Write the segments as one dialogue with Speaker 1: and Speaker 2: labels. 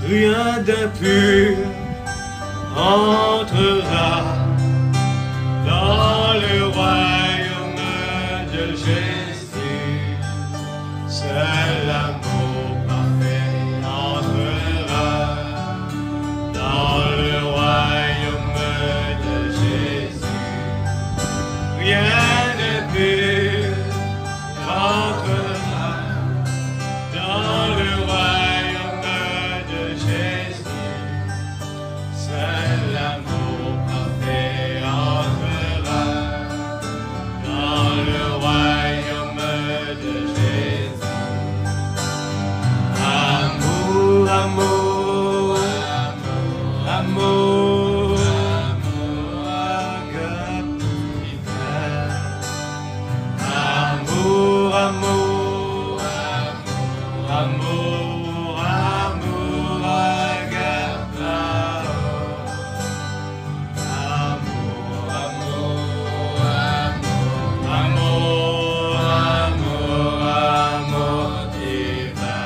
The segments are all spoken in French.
Speaker 1: rien d'impur entrera dans le royaume de Jésus. Seul l'amour parfait entrera dans le royaume de Jésus. Rien d'impur entrera dans le royaume de Jésus. Seul l'amour parfait entrera dans le royaume de Jésus. Amour, amour, amour, amour, amour, agape divin. Amour, amour, amour, amour, amour, agape. Amour, amour, amour, amour, amour, amour divin.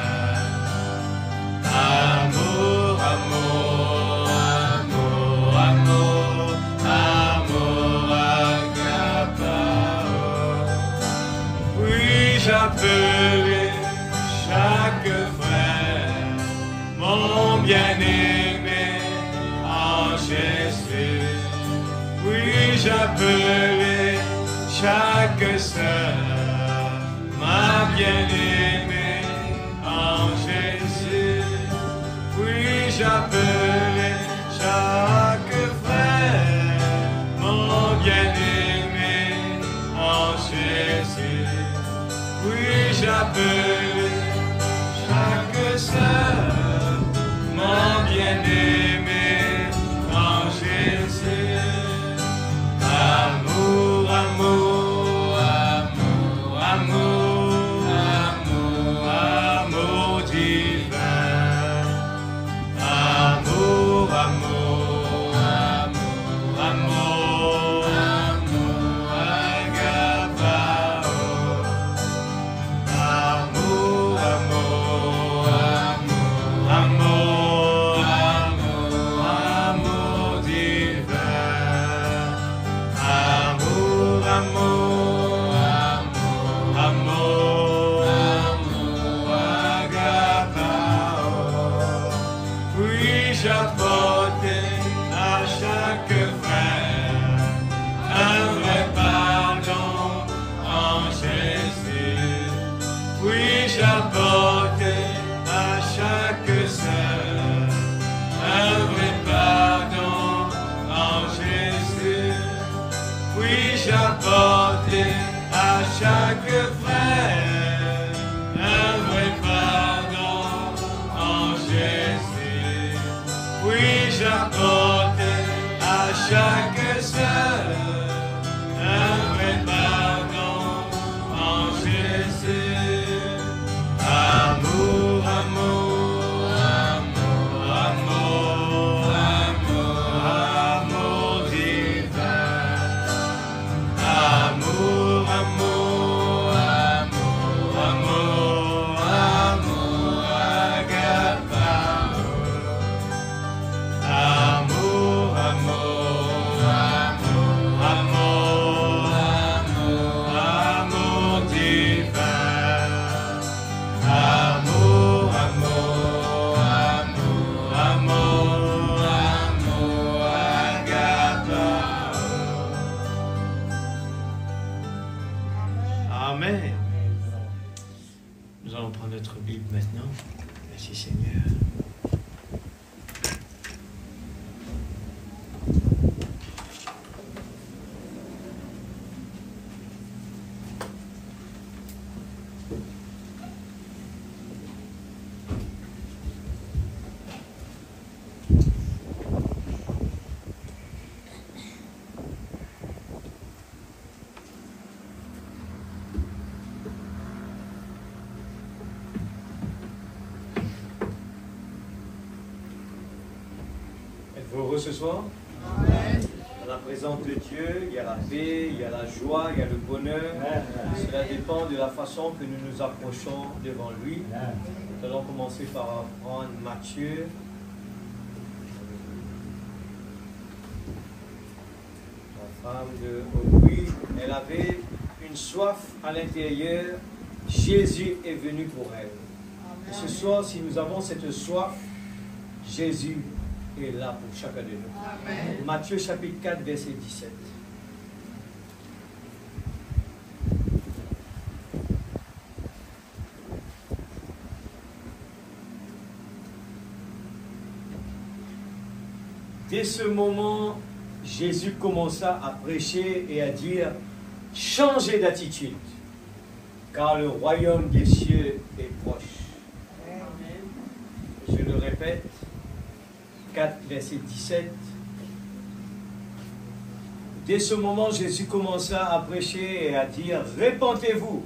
Speaker 1: Amour, amour, amour, amour, amour, agape. Puis-je appeler chaque frère mon bien-aimé en Jésus? Puis-je appeler chaque sœur ma bien-aimée en Jésus? Puis-je appeler chaque frère mon bien-aimé en Jésus? Puis-je appeler chaque sœur mon bien-aimé en Jésus? Amour, amour, amour, amour, amour, amour divin. Amour, amour, amour, amour, amour, agapao. Amour, amour, amour, amour, amour, amour divin. Amour, amour, amour, amour, amour, agapao. Puis-je apporter à chaque frère un vrai pardon en Jésus? Puis-je apporter à chaque sœur un vrai pardon en Jésus? Puis-je apporter à chaque frère un vrai pardon en Jésus? Puis-je apporter à chaque sœur un vrai pardon en Jésus? Amour, amour, amour, amour, amour, amour divin. Amour, amour, amour, amour, amour, agapao. Amour, amour, amour, amour, amour, amour divin. Amour, amour, amour, amour, amour, agapao. Amen. Nous allons prendre notre Bible maintenant. Merci Seigneur. Êtes-vous heureux ce soir?
Speaker 2: Amen.
Speaker 1: Dans la présence de Dieu, il y a la paix, il y a la joie, il y a le bonheur. Cela dépend de la façon que nous nous approchons devant lui. Nous allons commencer par apprendre Matthieu femme de Opri, elle avait une soif à l'intérieur. Jésus est venu pour elle. Et ce soir, si nous avons cette soif, Jésus est là pour chacun de nous. Amen. Matthieu chapitre 4, verset 17. Dès ce moment, Jésus commença à prêcher et à dire « Changez d'attitude, car le royaume des cieux est proche. » Je le répète, 4, verset 17. Dès ce moment, Jésus commença à prêcher et à dire « Répentez-vous,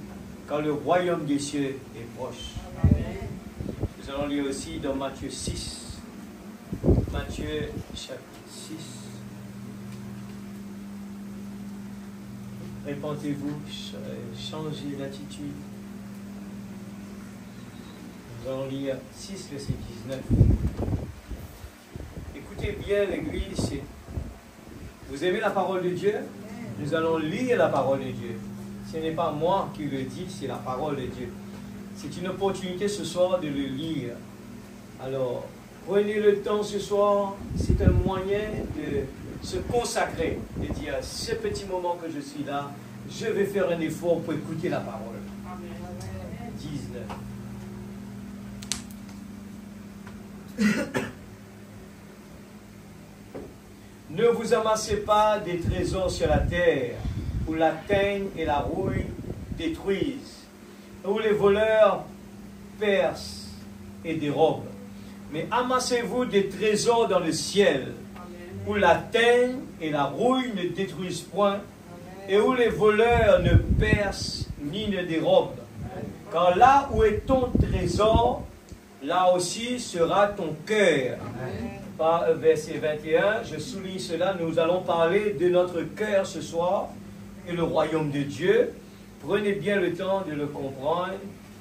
Speaker 1: car le royaume des cieux est proche. » Nous allons lire aussi dans Matthieu 6. Matthieu chapitre 6. Répentez-vous, changez d'attitude. Nous allons lire 6, verset 19. Écoutez bien l'Église. Vous aimez la parole de Dieu? Nous allons lire la parole de Dieu. Ce n'est pas moi qui le dis, c'est la parole de Dieu. C'est une opportunité ce soir de le lire. Alors, prenez le temps ce soir, c'est un moyen de se consacrer, de dire, ce petit moment que je suis là, je vais faire un effort pour écouter la parole. Amen. 19. Ne vous amassez pas des trésors sur la terre, où la teigne et la rouille détruisent, où les voleurs percent et dérobent. Mais amassez-vous des trésors dans le ciel, où la teigne et la rouille ne détruisent point, et où les voleurs ne percent ni ne dérobent. Car là où est ton trésor, là aussi sera ton cœur. Par verset 21, je souligne cela, nous allons parler de notre cœur ce soir, et le royaume de Dieu. Prenez bien le temps de le comprendre,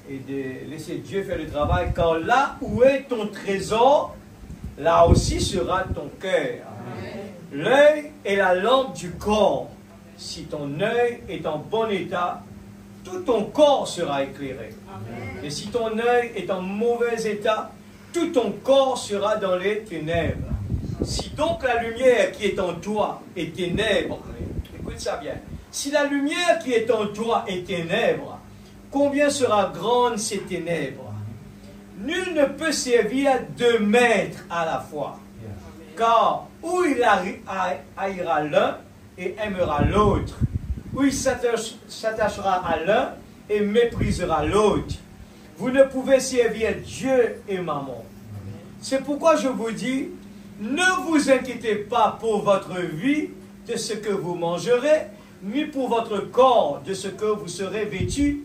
Speaker 1: et de laisser Dieu faire le travail, car là où est ton trésor, là aussi sera ton cœur. L'œil est la lampe du corps. Si ton œil est en bon état, tout ton corps sera éclairé. Amen. Et si ton œil est en mauvais état, tout ton corps sera dans les ténèbres. Si donc la lumière qui est en toi est ténèbre, écoute ça bien, si la lumière qui est en toi est ténèbre, combien sera grande ces ténèbres? Nul ne peut servir deux maîtres à la fois. Car ou il haïra l'un et aimera l'autre, ou il s'attachera à l'un et méprisera l'autre. Vous ne pouvez servir Dieu et Mammon. C'est pourquoi je vous dis, ne vous inquiétez pas pour votre vie de ce que vous mangerez, ni pour votre corps de ce que vous serez vêtus.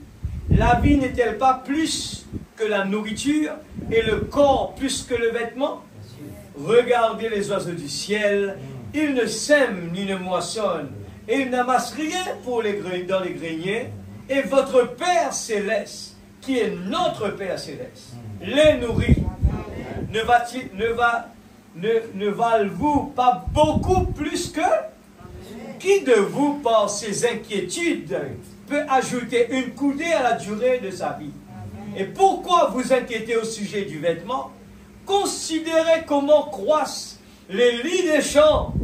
Speaker 1: La vie n'est-elle pas plus que la nourriture et le corps plus que le vêtement? Regardez les oiseaux du ciel, ils ne sèment ni ne moissonnent, et ils n'amassent rien dans les greniers, et votre Père céleste, qui est notre Père céleste, les nourrit. Ne valent-vous pas beaucoup plus que? Qui de vous, par ses inquiétudes, peut ajouter une coudée à la durée de sa vie? Et pourquoi vous inquiétez au sujet du vêtement? Considérez comment croissent les lits des champs.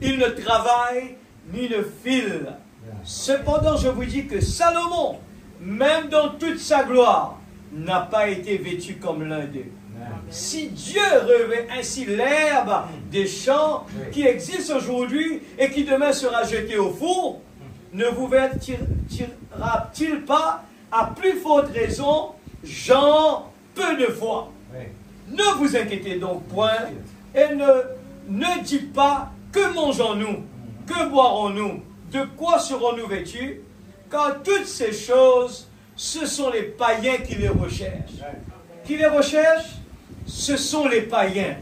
Speaker 1: Ils ne travaillent ni ne filent. Cependant, je vous dis que Salomon, même dans toute sa gloire, n'a pas été vêtu comme l'un d'eux. Si Dieu revêt ainsi l'herbe des champs qui existe aujourd'hui et qui demain sera jetée au four, ne vous vêtira-t-il pas à plus forte raison, gens peu de foi? Ne vous inquiétez donc point et ne dites pas que mangeons-nous, que boirons-nous, de quoi serons-nous vêtus, car toutes ces choses, ce sont les païens qui les recherchent. Qui les recherchent? Ce sont les païens.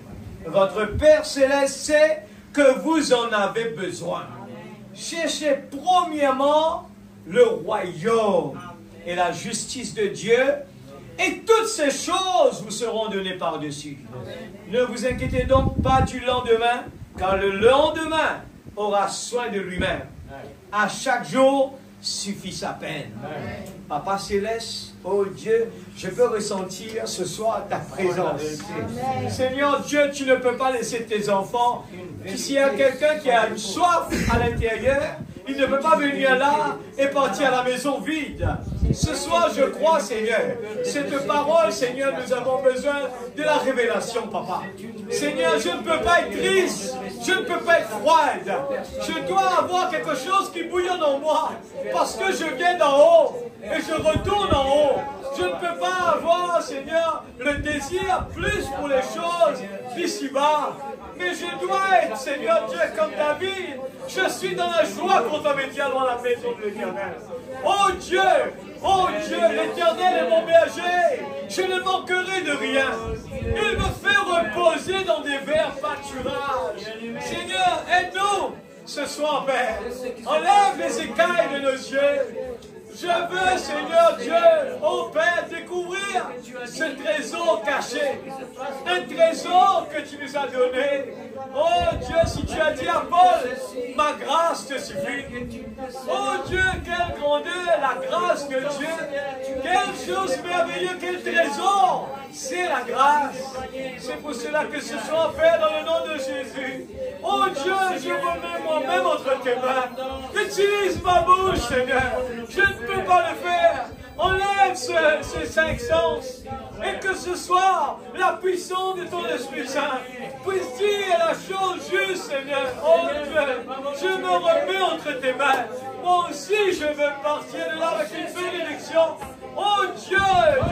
Speaker 1: Votre Père Céleste sait que vous en avez besoin. Cherchez premièrement le royaume et la justice de Dieu, et toutes ces choses vous seront données par-dessus. Ne vous inquiétez donc pas du lendemain, car le lendemain aura soin de lui-même. À chaque jour suffit sa peine. Papa Céleste, oh Dieu, je peux ressentir ce soir ta présence. Seigneur Dieu, tu ne peux pas laisser tes enfants. S'il y a quelqu'un qui a une soif à l'intérieur, il ne peut pas venir là et partir à la maison vide. Ce soir, je crois, Seigneur, cette parole, Seigneur, nous avons besoin de la révélation, Papa. Seigneur, je ne peux pas être triste, je ne peux pas être froide. Je dois avoir quelque chose qui bouillonne en moi, parce que je viens d'en haut et je retourne en haut. Je ne peux pas avoir, Seigneur, le désir plus pour les choses d'ici-bas. Mais je dois être, Seigneur Dieu, comme David. Je suis dans la joie quand on me tient dans la maison de l'Éternel. Oh Dieu, l'Éternel est mon berger. Je ne manquerai de rien. Il me fait reposer dans des verts pâturages. Seigneur, aide-nous ce soir, Père. Enlève les écailles de nos yeux. Je veux, Seigneur Dieu, oh Père, découvrir ce trésor caché. Un trésor que tu nous as donné. Oh Dieu, si tu as dit à Paul, ma grâce te suffit. Oh Dieu, quelle grandeur, la grâce de Dieu. Quelle chose merveilleuse, quel trésor. C'est la grâce. C'est pour cela que ce soir, Père, dans le nom de Jésus. Oh Dieu, je remets moi-même entre tes mains. Utilise ma bouche, Seigneur. Je ne peux pas le faire. Enlève ces cinq sens. Et que ce soir, la puissance de ton Esprit Saint puisse dire la chose juste, Seigneur. Oh Dieu, je me remets entre tes mains. Moi aussi, je veux partir de là avec une bénédiction. Oh Dieu,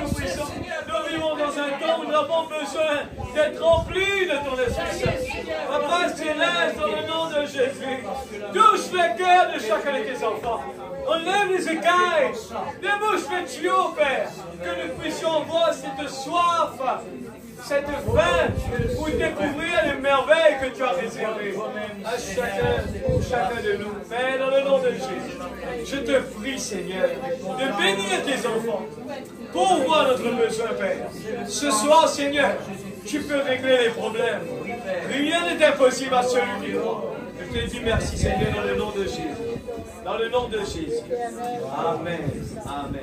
Speaker 1: nous puissons. Nous vivons dans un temps où nous avons besoin d'être remplis de ton Esprit Saint. Papa Céleste, dans le nom de Jésus, touche le cœur de chacun de tes enfants. Enlève les écailles, débouche les tuyaux, Père, que nous puissions voir cette soif, cette faim, pour découvrir les merveilles que tu as réservées à chacun de nous. Père, dans le nom de Jésus, je te prie, Seigneur, de bénir tes enfants, pour voir notre besoin, Père. Ce soir, Seigneur, tu peux régler les problèmes. Rien n'est impossible à celui qui croit. Je te dis merci, Seigneur, dans le nom de Jésus. Dans le nom de Jésus. Amen. Amen.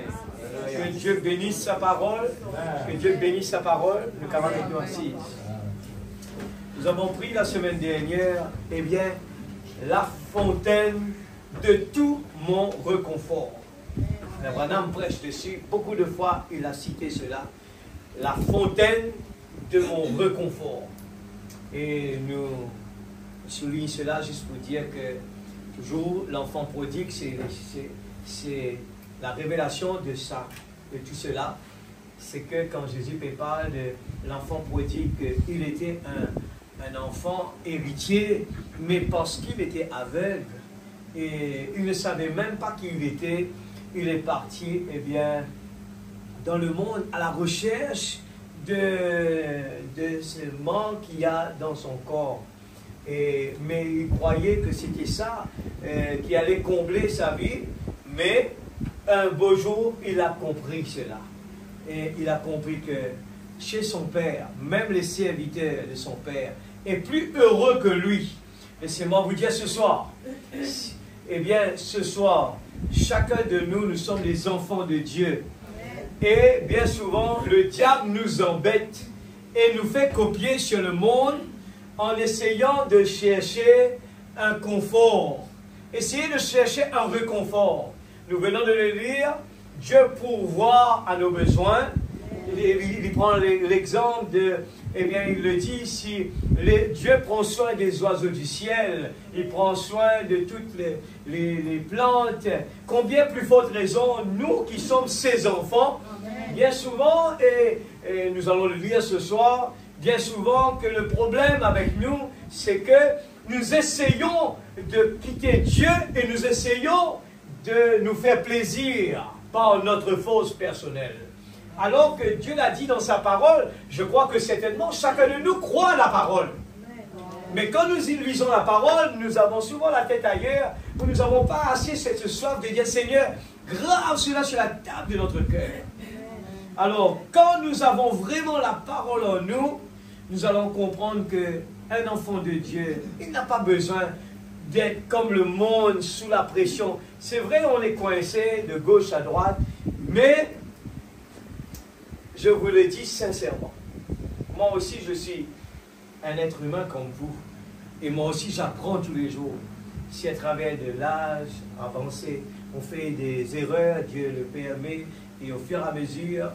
Speaker 1: Que Dieu bénisse sa parole. Que Dieu bénisse sa parole. Le camarade nous assise. Nous avons pris la semaine dernière, eh bien, la fontaine de tout mon réconfort. Branham prêche dessus. Beaucoup de fois, il a cité cela. La fontaine de mon réconfort. Et nous soulignons cela juste pour dire que toujours l'enfant prodigue, c'est la révélation de tout cela. C'est que quand Jésus parle de l'enfant prodigue, il était un enfant héritier, mais parce qu'il était aveugle, et il ne savait même pas qui il était, il est parti, eh bien, dans le monde à la recherche de ce manque qu'il y a dans son corps. Mais il croyait que c'était ça qui allait combler sa vie, mais un beau jour, il a compris cela. Et il a compris que chez son père, même les serviteurs de son père, est plus heureux que lui. Laissez-moi vous dire ce soir, eh bien, ce soir, chacun de nous, nous sommes les enfants de Dieu. Et bien souvent, le diable nous embête et nous fait copier sur le monde en essayant de chercher un confort. Essayez de chercher un réconfort. Nous venons de le lire, Dieu pourvoit à nos besoins. Il prend l'exemple de, eh bien, il le dit ici, Dieu prend soin des oiseaux du ciel, il prend soin de toutes les plantes. Combien plus forte raison, nous qui sommes ses enfants, bien souvent, et nous allons le lire ce soir, bien souvent que le problème avec nous, c'est que nous essayons de quitter Dieu et nous essayons de nous faire plaisir par notre force personnelle. Alors que Dieu l'a dit dans sa parole, je crois que certainement chacun de nous croit à la parole. Mais quand nous lisons la parole, nous avons souvent la tête ailleurs, nous n'avons pas assez cette soif de dire, Seigneur, grave cela sur la table de notre cœur. Alors, quand nous avons vraiment la parole en nous, nous allons comprendre qu'un enfant de Dieu, il n'a pas besoin d'être comme le monde sous la pression. C'est vrai, on est coincé de gauche à droite, mais je vous le dis sincèrement, moi aussi je suis un être humain comme vous, et moi aussi j'apprends tous les jours. Si à travers de l'âge avancé, on fait des erreurs, Dieu le permet, et au fur et à mesure,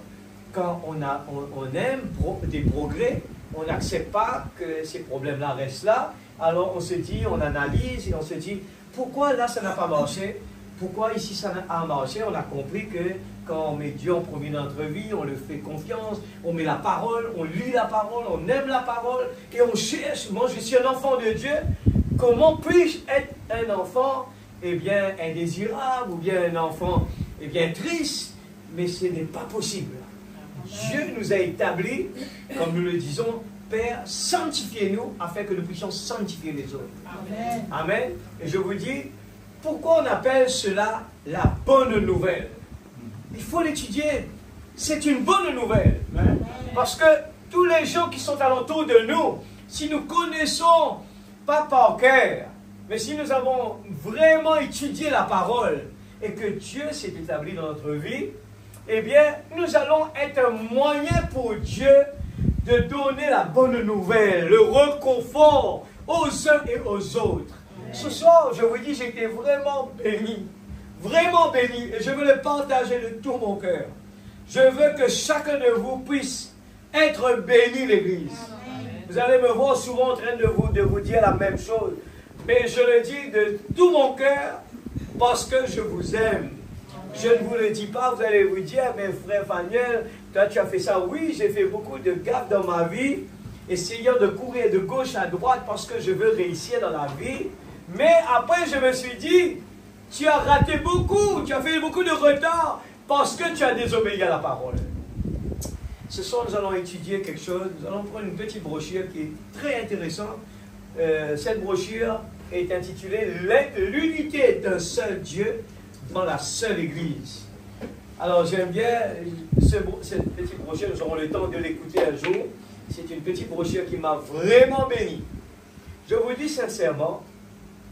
Speaker 1: quand on aime des progrès, on n'accepte pas que ces problèmes-là restent là, alors on se dit, on analyse et on se dit, pourquoi là ça n'a pas marché? Pourquoi ici ça a marché? On a compris que quand on met Dieu en premier dans notre vie, on le fait confiance, on met la parole, on lit la parole, on aime la parole et on cherche. Moi je suis un enfant de Dieu, comment puis-je être un enfant indésirable ou bien un enfant triste? Mais ce n'est pas possible. Dieu nous a établis, comme nous le disons, Père, sanctifiez-nous afin que nous puissions sanctifier les autres. Amen. Amen. Et je vous dis, pourquoi on appelle cela la bonne nouvelle? Il faut l'étudier. C'est une bonne nouvelle. Amen. Parce que tous les gens qui sont alentour de nous, si nous connaissons, pas par cœur, mais si nous avons vraiment étudié la parole et que Dieu s'est établi dans notre vie, eh bien, nous allons être un moyen pour Dieu de donner la bonne nouvelle, le réconfort aux uns et aux autres. Ce soir, je vous dis, j'ai été vraiment béni, et je veux le partager de tout mon cœur. Je veux que chacun de vous puisse être béni, l'Église. Vous allez me voir souvent en train de vous dire la même chose, mais je le dis de tout mon cœur parce que je vous aime. Je ne vous le dis pas, vous allez vous dire, mais frère Faniel, toi tu as fait ça. Oui, j'ai fait beaucoup de gaffes dans ma vie, essayant de courir de gauche à droite parce que je veux réussir dans la vie. Mais après, je me suis dit, tu as raté beaucoup, tu as fait beaucoup de retard parce que tu as désobéi à la parole. Ce soir, nous allons étudier quelque chose. Nous allons prendre une petite brochure qui est très intéressante. Cette brochure est intitulée « L'unité d'un seul Dieu dans la seule Église ». Alors, j'aime bien cette petite brochure. Nous aurons le temps de l'écouter un jour. C'est une petite brochure qui m'a vraiment béni. Je vous dis sincèrement,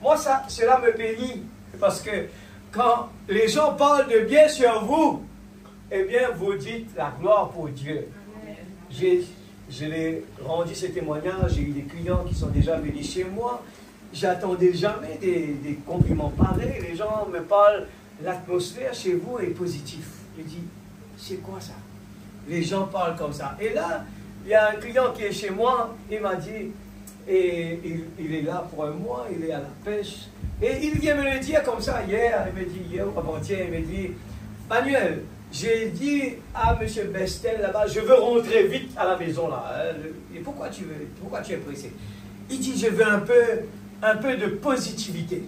Speaker 1: moi, cela me bénit. Parce que quand les gens parlent de bien sur vous, eh bien, vous dites la gloire pour Dieu. Je l'ai rendu ce témoignage, j'ai eu des clients qui sont déjà venus chez moi. J'attendais jamais des compliments pareils. Les gens me parlent, l'atmosphère chez vous est positive. Je dis, c'est quoi ça? Les gens parlent comme ça. Et là, il y a un client qui est chez moi, il m'a dit, et il est là pour un mois, il est à la pêche. Et il vient me le dire comme ça hier, il me dit, hier ou avant-hier, il me dit, Manuel, j'ai dit à M. Bestel là-bas, je veux rentrer vite à la maison là. Et pourquoi tu es pressé? Il dit, je veux un peu de positivité.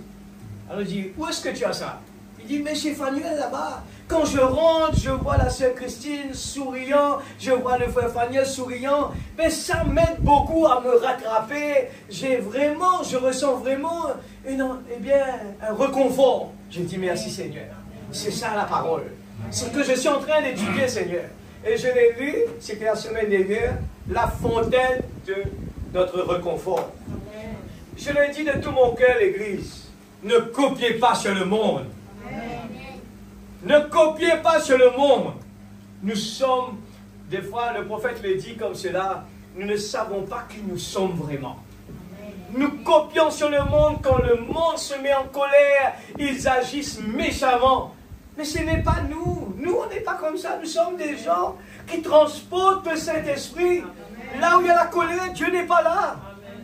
Speaker 1: Alors je dis, où est-ce que tu as ça? Il dit, mais chez Fanuel là-bas, quand je rentre, je vois la sœur Christine souriant, je vois le frère Fanuel souriant, mais ça m'aide beaucoup à me rattraper. Je ressens vraiment un réconfort. Je dis, merci Seigneur. C'est ça la parole. C'est ce que je suis en train d'étudier, Seigneur. Et je l'ai lu, c'était la semaine dernière, la fontaine de notre réconfort. Je l'ai dit de tout mon cœur, l'Église, ne copiez pas sur le monde. Ne copiez pas sur le monde. Nous sommes, des fois le prophète le dit comme cela, nous ne savons pas qui nous sommes vraiment. Nous copions sur le monde quand le monde se met en colère, ils agissent méchamment. Mais ce n'est pas nous. Nous, on n'est pas comme ça. Nous sommes des gens qui transportent le Saint-Esprit. Là où il y a la colère, Dieu n'est pas là.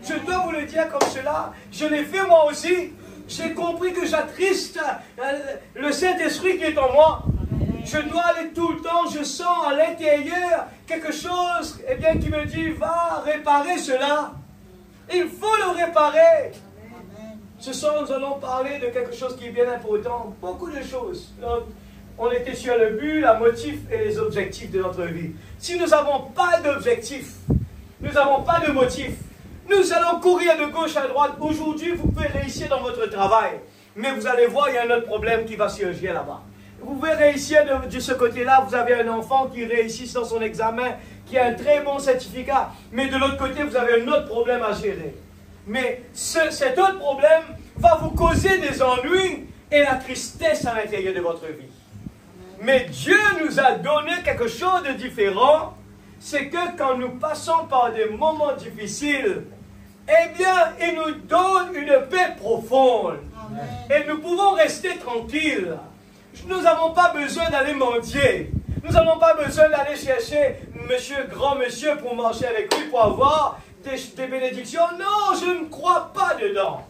Speaker 1: Je dois vous le dire comme cela. Je l'ai fait moi aussi. J'ai compris que j'attriste le Saint-Esprit qui est en moi. Je dois aller tout le temps. Je sens à l'intérieur quelque chose qui me dit, va réparer cela. Il faut le réparer. Ce soir, nous allons parler de quelque chose qui est bien important. Beaucoup de choses. On était sur le but, la motif et les objectifs de notre vie. Si nous n'avons pas d'objectif, nous n'avons pas de motif, nous allons courir de gauche à droite. Aujourd'hui, vous pouvez réussir dans votre travail. Mais vous allez voir, il y a un autre problème qui va surgir là-bas. Vous pouvez réussir de ce côté-là. Vous avez un enfant qui réussit dans son examen, qui a un très bon certificat. Mais de l'autre côté, vous avez un autre problème à gérer. Mais cet autre problème va vous causer des ennuis et la tristesse à l'intérieur de votre vie. Mais Dieu nous a donné quelque chose de différent. C'est que quand nous passons par des moments difficiles, eh bien, il nous donne une paix profonde. Amen. Et nous pouvons rester tranquilles. Nous n'avons pas besoin d'aller mendier. Nous n'avons pas besoin d'aller chercher grand monsieur pour marcher avec lui, pour avoir des bénédictions. Non, je ne crois pas dedans.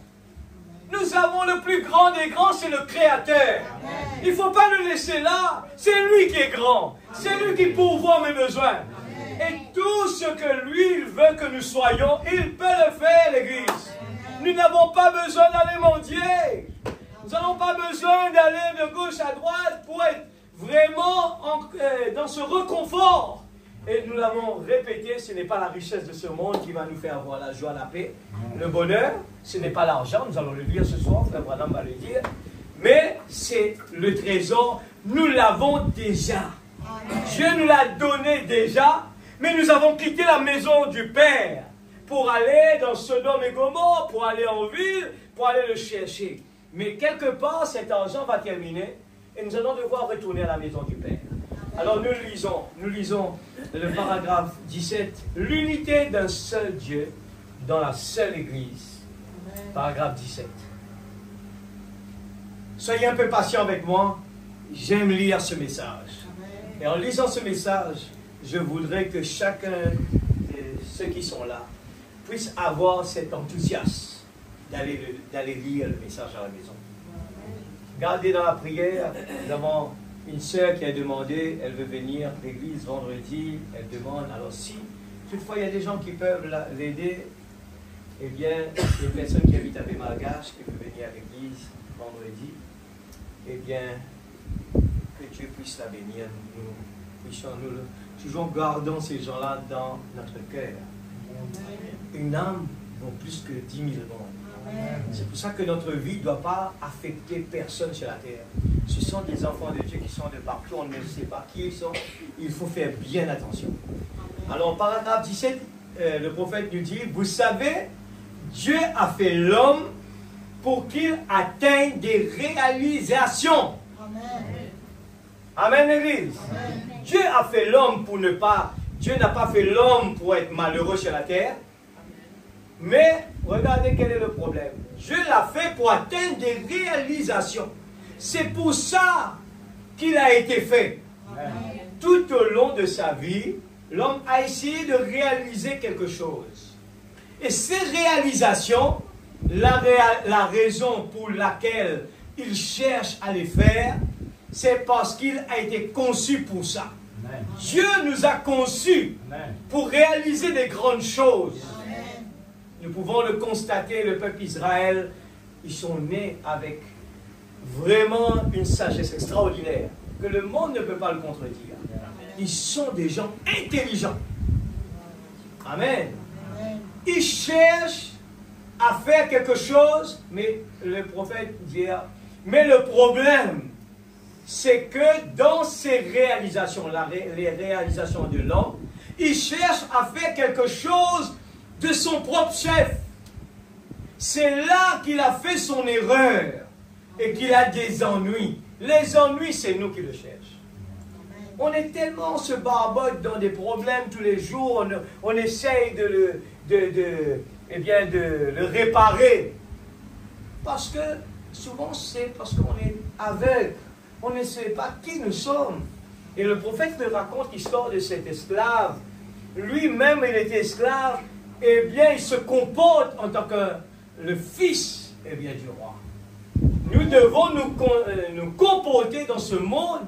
Speaker 1: Nous avons le plus grand des grands, c'est le Créateur. Amen. Il ne faut pas le laisser là. C'est lui qui est grand. C'est lui qui pourvoit mes besoins. Et tout ce que lui veut que nous soyons, il peut le faire, l'Église. Nous n'avons pas besoin d'aller mendier. Nous n'avons pas besoin d'aller de gauche à droite pour être vraiment dans ce réconfort. Et nous l'avons répété, ce n'est pas la richesse de ce monde qui va nous faire avoir la joie, la paix, le bonheur. Ce n'est pas l'argent, nous allons le dire ce soir, Frère Branham va le dire. Mais c'est le trésor, nous l'avons déjà. Dieu nous l'a donné déjà. Mais nous avons quitté la maison du Père pour aller dans Sodome et Gomorrhe, pour aller en ville, pour aller le chercher. Mais quelque part, cet argent va terminer et nous allons devoir retourner à la maison du Père. Alors nous lisons le paragraphe 17, l'unité d'un seul Dieu dans la seule Église. Paragraphe 17. Soyez un peu patients avec moi, j'aime lire ce message. Et en lisant ce message, je voudrais que chacun de ceux qui sont là puisse avoir cet enthousiasme d'aller lire le message à la maison. Gardez dans la prière, nous avons une sœur qui a demandé, elle veut venir à l'église vendredi, elle demande, alors si toutefois il y a des gens qui peuvent l'aider, eh bien, une personne qui habite à Bémargage, qui veut venir à l'église vendredi, eh bien, que Dieu puisse la bénir, nous puissions nous toujours gardons ces gens-là dans notre cœur. Une âme vaut plus que 10 000 mondes. C'est pour ça que notre vie ne doit pas affecter personne sur la terre. Ce sont des enfants de Dieu qui sont de partout, on ne sait pas qui ils sont. Il faut faire bien attention. Alors, paragraphe 17, le prophète nous dit, vous savez, Dieu a fait l'homme pour qu'il atteigne des réalisations. Amen, l'Église. Dieu a fait l'homme pour ne pas... Dieu n'a pas fait l'homme pour être malheureux sur la terre. Mais, regardez quel est le problème. Dieu l'a fait pour atteindre des réalisations. C'est pour ça qu'il a été fait. Amen. Tout au long de sa vie, l'homme a essayé de réaliser quelque chose. Et ces réalisations, la raison pour laquelle il cherche à les faire, c'est parce qu'il a été conçu pour ça. Amen. Dieu nous a conçus pour réaliser des grandes choses. Amen. Nous pouvons le constater, le peuple Israël, ils sont nés avec vraiment une sagesse extraordinaire, que le monde ne peut pas le contredire. Ils sont des gens intelligents. Amen. Ils cherchent à faire quelque chose, mais le prophète dit, mais le problème, c'est que dans ces réalisations, les réalisations de l'homme, il cherche à faire quelque chose de son propre chef. C'est là qu'il a fait son erreur et qu'il a des ennuis. Les ennuis, c'est nous qui le cherchons. On est tellement, on se barbote dans des problèmes tous les jours, on essaye de le réparer. Parce que souvent, c'est parce qu'on est aveugle. On ne sait pas qui nous sommes. Et le prophète nous raconte l'histoire de cet esclave. Lui-même, il était esclave. Eh bien, il se comporte en tant que le fils du roi. Nous devons nous comporter dans ce monde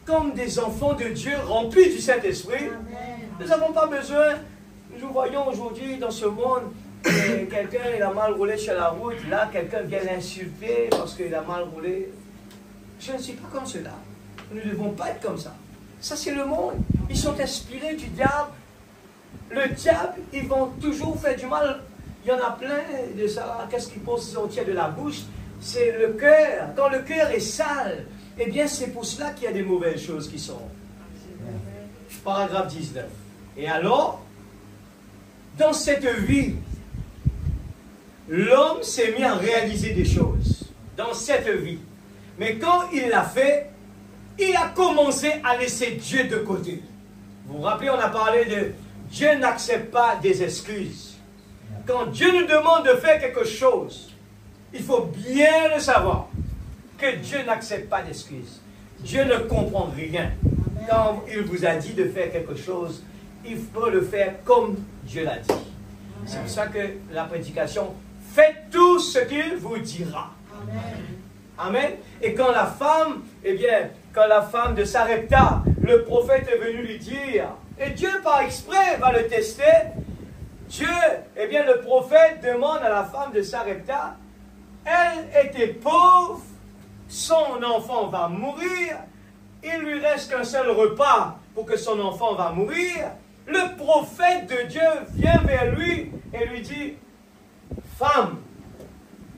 Speaker 1: comme des enfants de Dieu remplis du Saint-Esprit. Nous n'avons pas besoin, nous voyons aujourd'hui dans ce monde, quelqu'un il a mal roulé sur la route, là quelqu'un vient l'insulter parce qu'il a mal roulé. Je ne suis pas comme cela. Nous ne devons pas être comme ça. Ça c'est le monde. Ils sont inspirés du diable. Le diable, ils vont toujours faire du mal. Il y en a plein de ça. Qu'est-ce qui peut sortir de la bouche? C'est le cœur. Quand le cœur est sale, eh bien c'est pour cela qu'il y a des mauvaises choses qui sont. Paragraphe 19. Et alors, dans cette vie l'homme s'est mis à réaliser des choses dans cette vie. Mais quand il l'a fait, il a commencé à laisser Dieu de côté. Vous vous rappelez, on a parlé de Dieu n'accepte pas des excuses. Quand Dieu nous demande de faire quelque chose, il faut bien le savoir que Dieu n'accepte pas d'excuses. Dieu ne comprend rien. Quand il vous a dit de faire quelque chose, il faut le faire comme Dieu l'a dit. C'est pour ça que la prédication, faites tout ce qu'il vous dira. Amen. Amen. Et quand la femme, eh bien, quand la femme de Sarepta, le prophète est venu lui dire, et Dieu par exprès va le tester, Dieu, eh bien, le prophète demande à la femme de Sarepta, elle était pauvre, son enfant va mourir, il lui reste qu'un seul repas pour que son enfant va mourir. Le prophète de Dieu vient vers lui et lui dit, femme,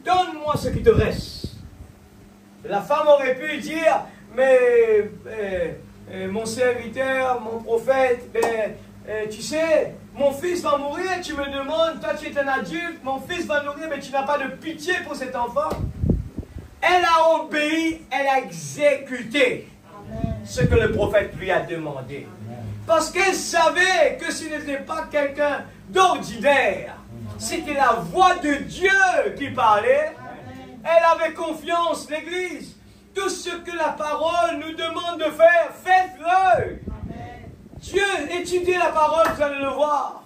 Speaker 1: donne-moi ce qui te reste. La femme aurait pu dire, mais mon serviteur, mon prophète, tu sais, mon fils va mourir, tu me demandes, toi tu es un adulte, mon fils va mourir, mais tu n'as pas de pitié pour cet enfant. Elle a obéi, elle a exécuté ce que le prophète lui a demandé. Parce qu'elle savait que ce n'était pas quelqu'un d'ordinaire. C'était la voix de Dieu qui parlait. Elle avait confiance, l'Église. Tout ce que la parole nous demande de faire, faites-le. Dieu, étudiez la parole, vous allez le voir.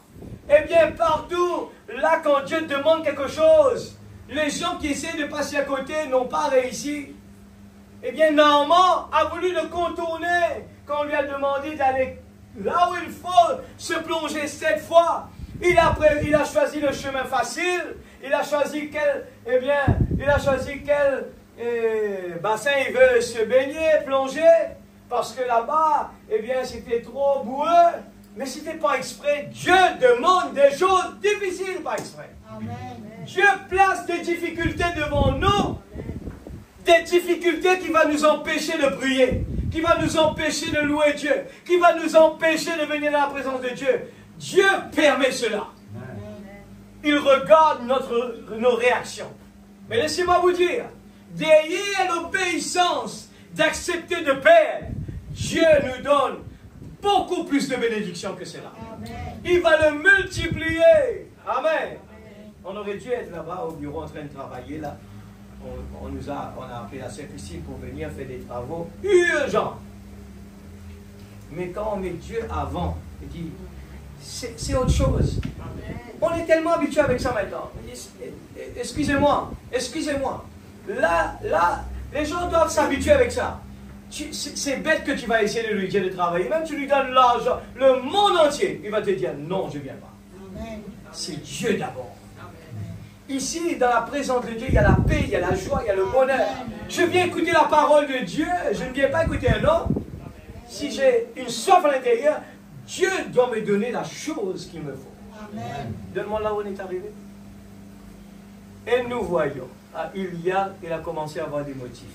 Speaker 1: Eh bien, partout, là, quand Dieu demande quelque chose, les gens qui essaient de passer à côté n'ont pas réussi. Eh bien, Naaman a voulu le contourner quand on lui a demandé d'aller là où il faut se plonger 7 fois. Il a choisi le chemin facile. Il a choisi quel, eh bien, il a choisi quel bassin il veut se baigner, plonger. Parce que là-bas, eh bien, c'était trop boueux. Mais ce n'était pas exprès. Dieu demande des choses difficiles par exprès. Amen. Dieu place des difficultés devant nous. Des difficultés qui vont nous empêcher de prier, qui vont nous empêcher de louer Dieu, qui vont nous empêcher de venir dans la présence de Dieu. Dieu permet cela. Il regarde nos réactions. Mais laissez-moi vous dire, derrière l'obéissance d'accepter de perdre, Dieu nous donne beaucoup plus de bénédictions que cela. Il va le multiplier. Amen. On aurait dû être là-bas au bureau en train de travailler là. On a appelé la sacristine pour venir faire des travaux urgents. Mais quand on met Dieu avant, il dit, c'est autre chose. On est tellement habitué avec ça maintenant. Excusez-moi. Là, les gens doivent s'habituer avec ça. C'est bête que tu vas essayer de lui dire de travailler. Même tu lui donnes l'argent, le monde entier, il va te dire, non, je ne viens pas. C'est Dieu d'abord. Ici, dans la présence de Dieu, il y a la paix, il y a la joie, il y a le bonheur. Je viens écouter la parole de Dieu, je ne viens pas écouter un homme. Si j'ai une soif à l'intérieur, Dieu doit me donner la chose qu'il me faut. Donne-moi là où on est arrivé. Et nous voyons, il a commencé à avoir des motifs.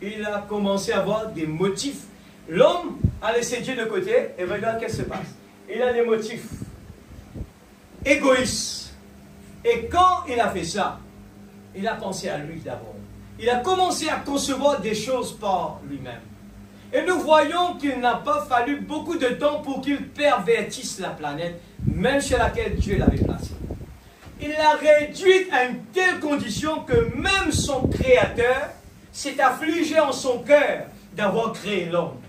Speaker 1: Il a commencé à avoir des motifs. L'homme a laissé Dieu de côté et regarde qu'est-ce qui se passe. Il a des motifs égoïstes. Et quand il a fait ça, il a pensé à lui d'abord. Il a commencé à concevoir des choses par lui-même. Et nous voyons qu'il n'a pas fallu beaucoup de temps pour qu'il pervertisse la planète, même sur laquelle Dieu l'avait placée. Il l'a réduite à une telle condition que même son Créateur s'est affligé en son cœur d'avoir créé l'homme.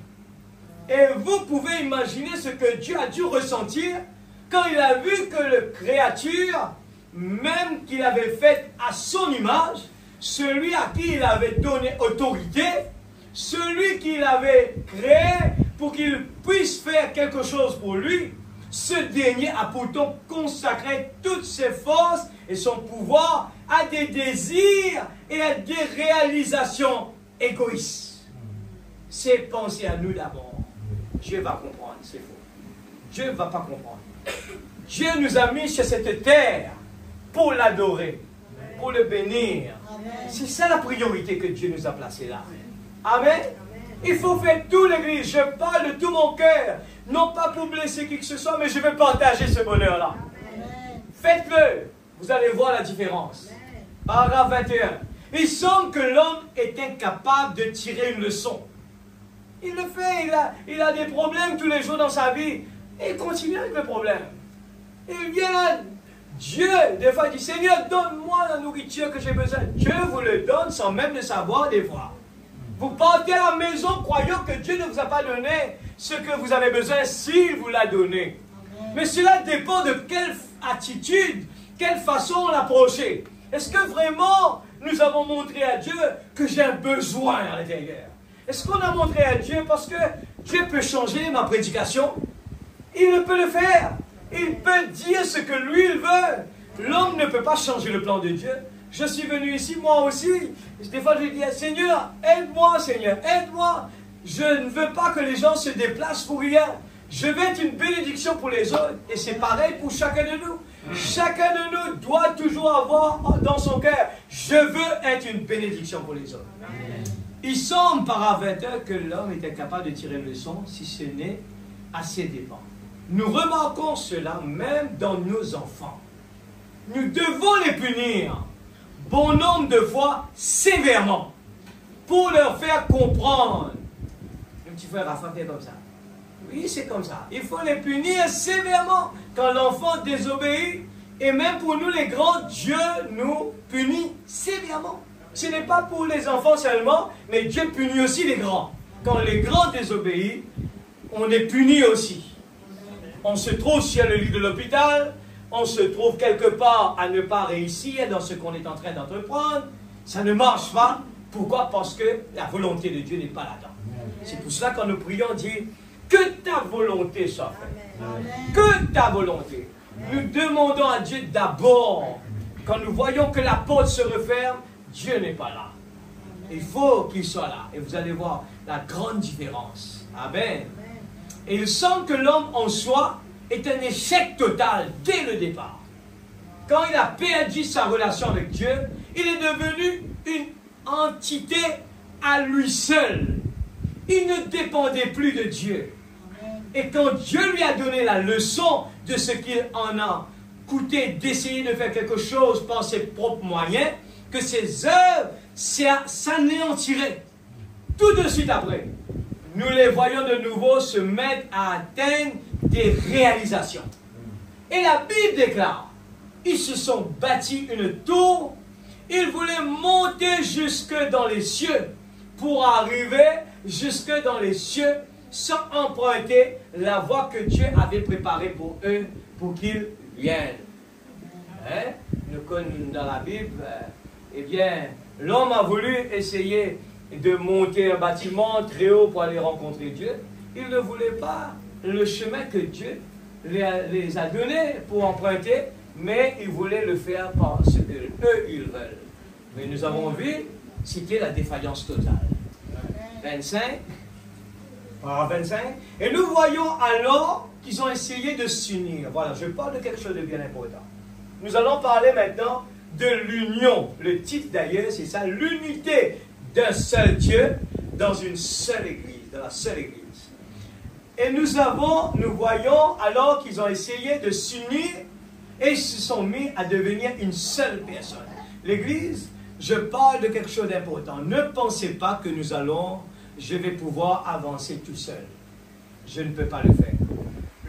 Speaker 1: Et vous pouvez imaginer ce que Dieu a dû ressentir quand il a vu que la créature, même qu'il avait fait à son image, celui à qui il avait donné autorité, celui qu'il avait créé pour qu'il puisse faire quelque chose pour lui, ce dernier a pourtant consacré toutes ses forces et son pouvoir à des désirs et à des réalisations égoïstes. C'est penser à nous d'abord. Dieu va comprendre, c'est faux. Dieu ne va pas comprendre. Dieu nous a mis sur cette terre pour l'adorer, pour le bénir. C'est ça la priorité que Dieu nous a placée là. Amen. Il faut faire tout, l'Église. Je parle de tout mon cœur. Non pas pour blesser qui que ce soit, mais je veux partager ce bonheur-là. Faites-le. Vous allez voir la différence. Paragraphe 21. Il semble que l'homme est incapable de tirer une leçon. Il le fait, il a des problèmes tous les jours dans sa vie. Et il continue avec le problème. Il vient là, Dieu, des fois, il dit, Seigneur, donne-moi la nourriture que j'ai besoin. Dieu vous le donne sans même le savoir des fois. Vous partez à la maison croyant que Dieu ne vous a pas donné ce que vous avez besoin s'il vous l'a donné. Mais cela dépend de quelle attitude, quelle façon l'approcher. Est-ce que vraiment nous avons montré à Dieu que j'ai un besoin à l'intérieur? Est-ce qu'on a montré à Dieu parce que Dieu peut changer ma prédication? Il peut le faire. Il peut dire ce que lui il veut. L'homme ne peut pas changer le plan de Dieu. Je suis venu ici, moi aussi. Des fois, je dis, Seigneur, aide-moi, Seigneur, aide-moi. Je ne veux pas que les gens se déplacent pour rien. Je veux être une bénédiction pour les autres. Et c'est pareil pour chacun de nous. Chacun de nous doit toujours avoir dans son cœur, je veux être une bénédiction pour les autres. Il semble par 21 que l'homme est incapable de tirer une leçon si ce n'est à ses dépens. Nous remarquons cela même dans nos enfants. Nous devons les punir, bon nombre de fois, sévèrement, pour leur faire comprendre. Le petit frère Rafa fait comme ça. Oui, c'est comme ça. Il faut les punir sévèrement quand l'enfant désobéit. Et même pour nous les grands, Dieu nous punit sévèrement. Ce n'est pas pour les enfants seulement, mais Dieu punit aussi les grands. Quand les grands désobéissent, on est puni aussi. On se trouve sur le lit de l'hôpital, on se trouve quelque part à ne pas réussir dans ce qu'on est en train d'entreprendre. Ça ne marche pas. Pourquoi? Parce que la volonté de Dieu n'est pas là-dedans. C'est pour cela que quand nous prions, on dit que ta volonté soit faite. Que ta volonté. Nous demandons à Dieu d'abord, quand nous voyons que la porte se referme, Dieu n'est pas là. Il faut qu'il soit là. Et vous allez voir la grande différence. Amen. Et il semble que l'homme en soi est un échec total dès le départ. Quand il a perdu sa relation avec Dieu, il est devenu une entité à lui seul. Il ne dépendait plus de Dieu. Et quand Dieu lui a donné la leçon de ce qu'il en a coûté d'essayer de faire quelque chose par ses propres moyens, que ses œuvres s'anéantiraient. Tout de suite après, nous les voyons de nouveau se mettre à atteindre des réalisations. Et la Bible déclare, ils se sont bâtis une tour, ils voulaient monter jusque dans les cieux pour arriver jusque dans les cieux sans emprunter la voie que Dieu avait préparée pour eux, pour qu'ils viennent. Hein? Nous connaissons dans la Bible, eh bien, l'homme a voulu essayer de monter un bâtiment très haut pour aller rencontrer Dieu. Il ne voulait pas le chemin que Dieu les a donné pour emprunter, mais il voulait le faire par ce que eux ils veulent. Mais nous avons vu, c'était la défaillance totale. 25. Par 25. Et nous voyons alors qu'ils ont essayé de s'unir. Voilà, je parle de quelque chose de bien important. Nous allons parler maintenant de l'union. Le titre d'ailleurs, c'est ça, l'unité d'un seul Dieu dans une seule église, dans la seule église. Et nous voyons alors qu'ils ont essayé de s'unir et ils se sont mis à devenir une seule personne. L'église, je parle de quelque chose d'important. Ne pensez pas que je vais pouvoir avancer tout seul. Je ne peux pas le faire.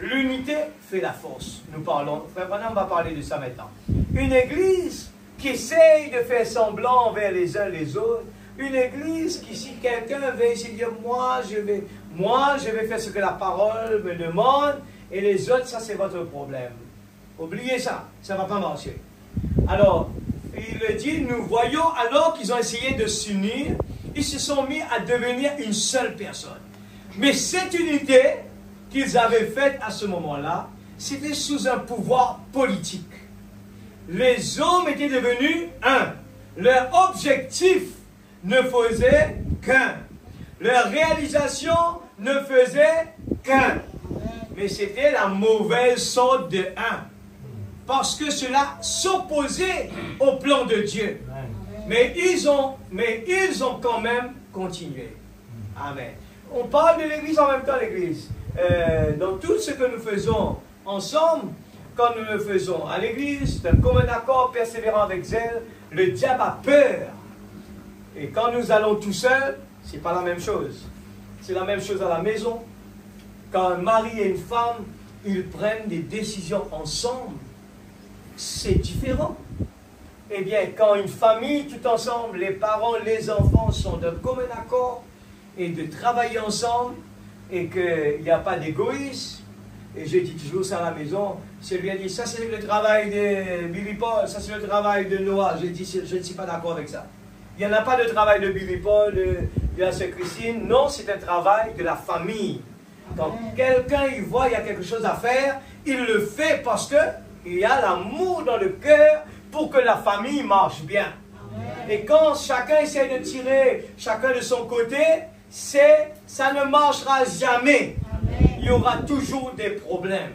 Speaker 1: L'unité fait la force. Nous parlons, Frère Branham va parler de ça maintenant. Une église qui essaye de faire semblant envers les uns les autres, une église qui, si quelqu'un veut essayer de dire, moi je vais faire ce que la parole me demande, et les autres, ça c'est votre problème. Oubliez ça, ça ne va pas marcher. Alors, il le dit, nous voyons alors qu'ils ont essayé de s'unir, ils se sont mis à devenir une seule personne. Mais cette unité qu'ils avaient faite à ce moment-là, c'était sous un pouvoir politique. Les hommes étaient devenus un. Leur objectif ne faisait qu'un. Leur réalisation ne faisait qu'un. Mais c'était la mauvaise sorte de un. Parce que cela s'opposait au plan de Dieu. Mais ils ont quand même continué. Amen. On parle de l'Église en même temps, l'Église. Dans tout ce que nous faisons ensemble, quand nous le faisons à l'église, d'un commun accord, persévérant avec zèle, le diable a peur. Et quand nous allons tout seuls, c'est pas la même chose. C'est la même chose à la maison. Quand un mari et une femme, ils prennent des décisions ensemble, c'est différent. Eh bien, quand une famille tout ensemble, les parents, les enfants sont d'un commun accord et de travailler ensemble et qu'il n'y a pas d'égoïsme, et je dis toujours ça à la maison, Sylvia dit, ça c'est le travail de Billy Paul, ça c'est le travail de Noah. Je dis, je ne suis pas d'accord avec ça. Il n'y en a pas de travail de Billy Paul, de la sœur Christine. Non, c'est un travail de la famille. Quand quelqu'un il voit qu'il y a quelque chose à faire, il le fait parce qu'il y a l'amour dans le cœur pour que la famille marche bien. Amen. Et quand chacun essaie de tirer chacun de son côté, ça ne marchera jamais. Amen. Il y aura toujours des problèmes.